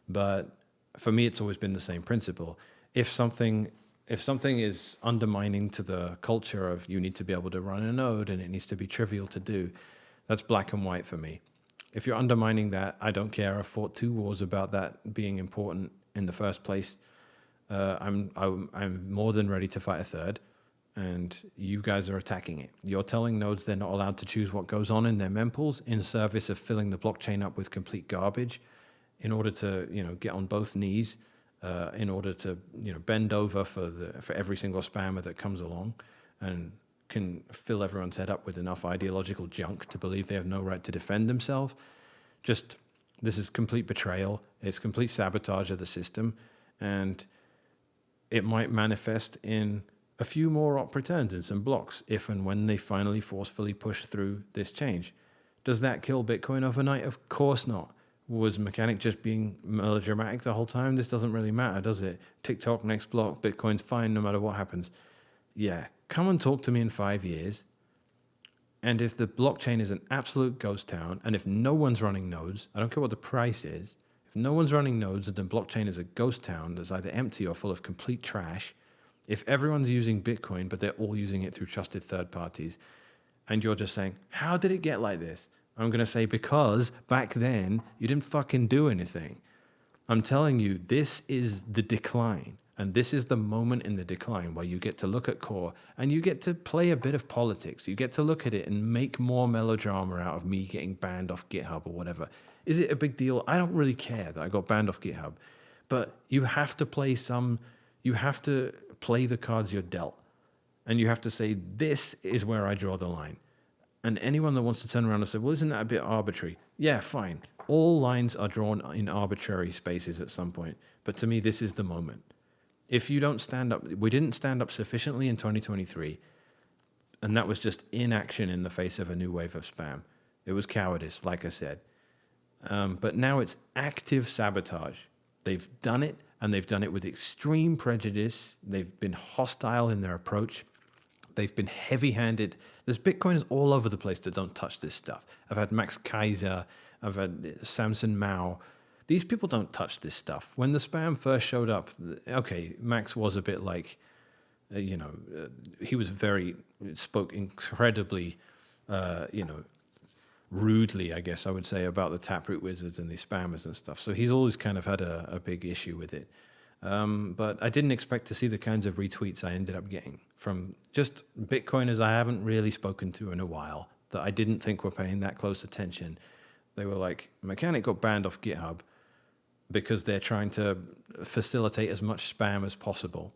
but for me, it's always been the same principle. If something is undermining to the culture of you need to be able to run a node and it needs to be trivial to do, that's black and white for me. If you're undermining that, I don't care. I fought 2 wars about that being important in the first place. I'm more than ready to fight a third, and you guys are attacking it. You're telling nodes they're not allowed to choose what goes on in their mempools in service of filling the blockchain up with complete garbage in order to get on both knees, in order to bend over for every single spammer that comes along and can fill everyone's head up with enough ideological junk to believe they have no right to defend themselves. This is complete betrayal. It's complete sabotage of the system, and it might manifest in a few more op returns in some blocks if and when they finally forcefully push through this change. Does that kill Bitcoin overnight? Of course not. Was Mechanic just being melodramatic the whole time? This doesn't really matter, does it? TikTok, next block, Bitcoin's fine no matter what happens. Yeah, come and talk to me in 5 years. And if the blockchain is an absolute ghost town, and if no one's running nodes, I don't care what the price is, if no one's running nodes and the blockchain is a ghost town that's either empty or full of complete trash, if everyone's using Bitcoin, but they're all using it through trusted third parties, and you're just saying, how did it get like this? I'm going to say, because back then you didn't fucking do anything. I'm telling you, this is the decline. And this is the moment in the decline where you get to look at Core and you get to play a bit of politics. You get to look at it and make more melodrama out of me getting banned off GitHub or whatever. Is it a big deal? I don't really care that I got banned off GitHub. But you have to play the cards you're dealt. And you have to say, this is where I draw the line. And anyone that wants to turn around and say, well, isn't that a bit arbitrary? Yeah, fine. All lines are drawn in arbitrary spaces at some point. But to me, this is the moment. If you don't stand up, we didn't stand up sufficiently in 2023, and that was just inaction in the face of a new wave of spam. It was cowardice, like I said. But now it's active sabotage. They've done it, and they've done it with extreme prejudice. They've been hostile in their approach. They've been heavy-handed. There's Bitcoiners all over the place that don't touch this stuff. I've had Max Kaiser. I've had Samson Mao. These people don't touch this stuff. When the spam first showed up, okay, Max was a bit like, he was spoke incredibly, rudely, I guess I would say, about the Taproot wizards and the spammers and stuff. So he's always kind of had a big issue with it. But I didn't expect to see the kinds of retweets I ended up getting from just Bitcoiners I haven't really spoken to in a while, that I didn't think were paying that close attention. They were like, Mechanic got banned off GitHub because they're trying to facilitate as much spam as possible.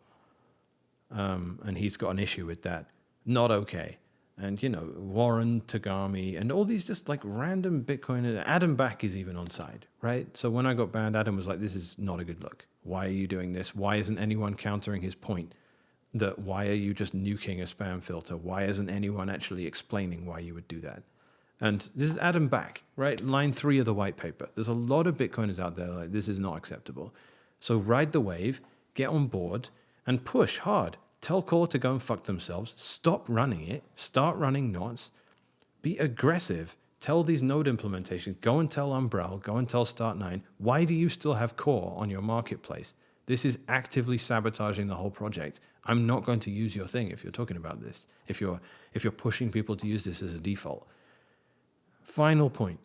And he's got an issue with that. Not okay. And, Warren, Tagami, and all these just like random Bitcoiners. Adam Back is even on side, right? So when I got banned, Adam was like, this is not a good look. Why are you doing this? Why isn't anyone countering his point? That why are you just nuking a spam filter? Why isn't anyone actually explaining why you would do that? And this is Adam Back, right? Line 3 of the white paper. There's a lot of Bitcoiners out there like, this is not acceptable. So ride the wave, get on board, and push hard. Tell Core to go and fuck themselves. Stop running it. Start running knots. Be aggressive. Tell these node implementations. Go and tell Umbrel. Go and tell Start9. Why do you still have Core on your marketplace? This is actively sabotaging the whole project. I'm not going to use your thing if you're talking about this. If you're pushing people to use this as a default. Final point.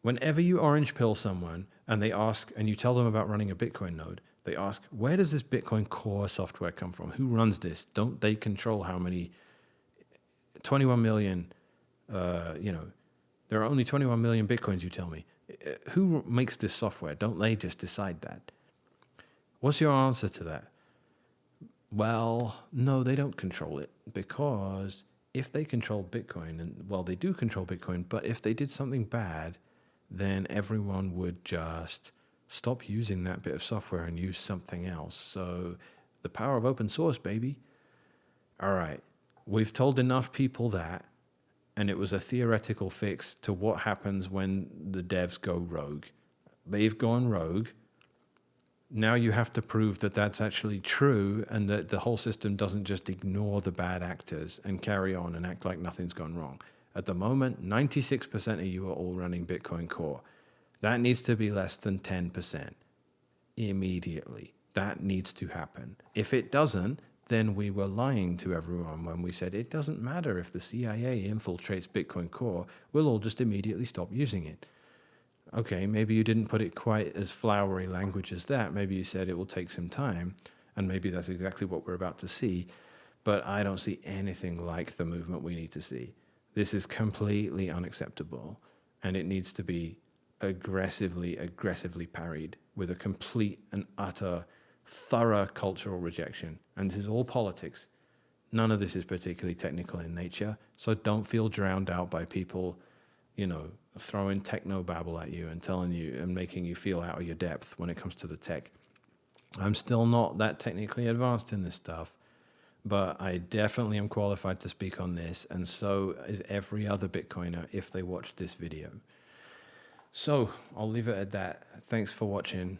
Whenever you orange pill someone and they ask, and you tell them about running a Bitcoin node, they ask, where does this Bitcoin Core software come from? Who runs this? Don't they control how many? 21 million, there are only 21 million Bitcoins, you tell me. Who makes this software? Don't they just decide that? What's your answer to that? Well, no, they don't control it, because if they control Bitcoin, and well, they do control Bitcoin, but if they did something bad, then everyone would just stop using that bit of software and use something else. So the power of open source, baby. All right, we've told enough people that, and it was a theoretical fix to what happens when the devs go rogue. They've gone rogue. Now you have to prove that that's actually true, and that the whole system doesn't just ignore the bad actors and carry on and act like nothing's gone wrong. At the moment, 96% of you are all running Bitcoin Core. That needs to be less than 10% immediately. That needs to happen. If it doesn't, then we were lying to everyone when we said it doesn't matter if the CIA infiltrates Bitcoin Core, we'll all just immediately stop using it. Okay, maybe you didn't put it quite as flowery language as that. Maybe you said it will take some time, and maybe that's exactly what we're about to see. But I don't see anything like the movement we need to see. This is completely unacceptable, and it needs to be aggressively parried with a complete and utter, thorough cultural rejection. And this is all politics. None of this is particularly technical in nature, so don't feel drowned out by people, throwing techno babble at you and telling you and making you feel out of your depth when it comes to the tech. I'm still not that technically advanced in this stuff, but I definitely am qualified to speak on this, and so is every other Bitcoiner if they watch this video. So I'll leave it at that. Thanks for watching.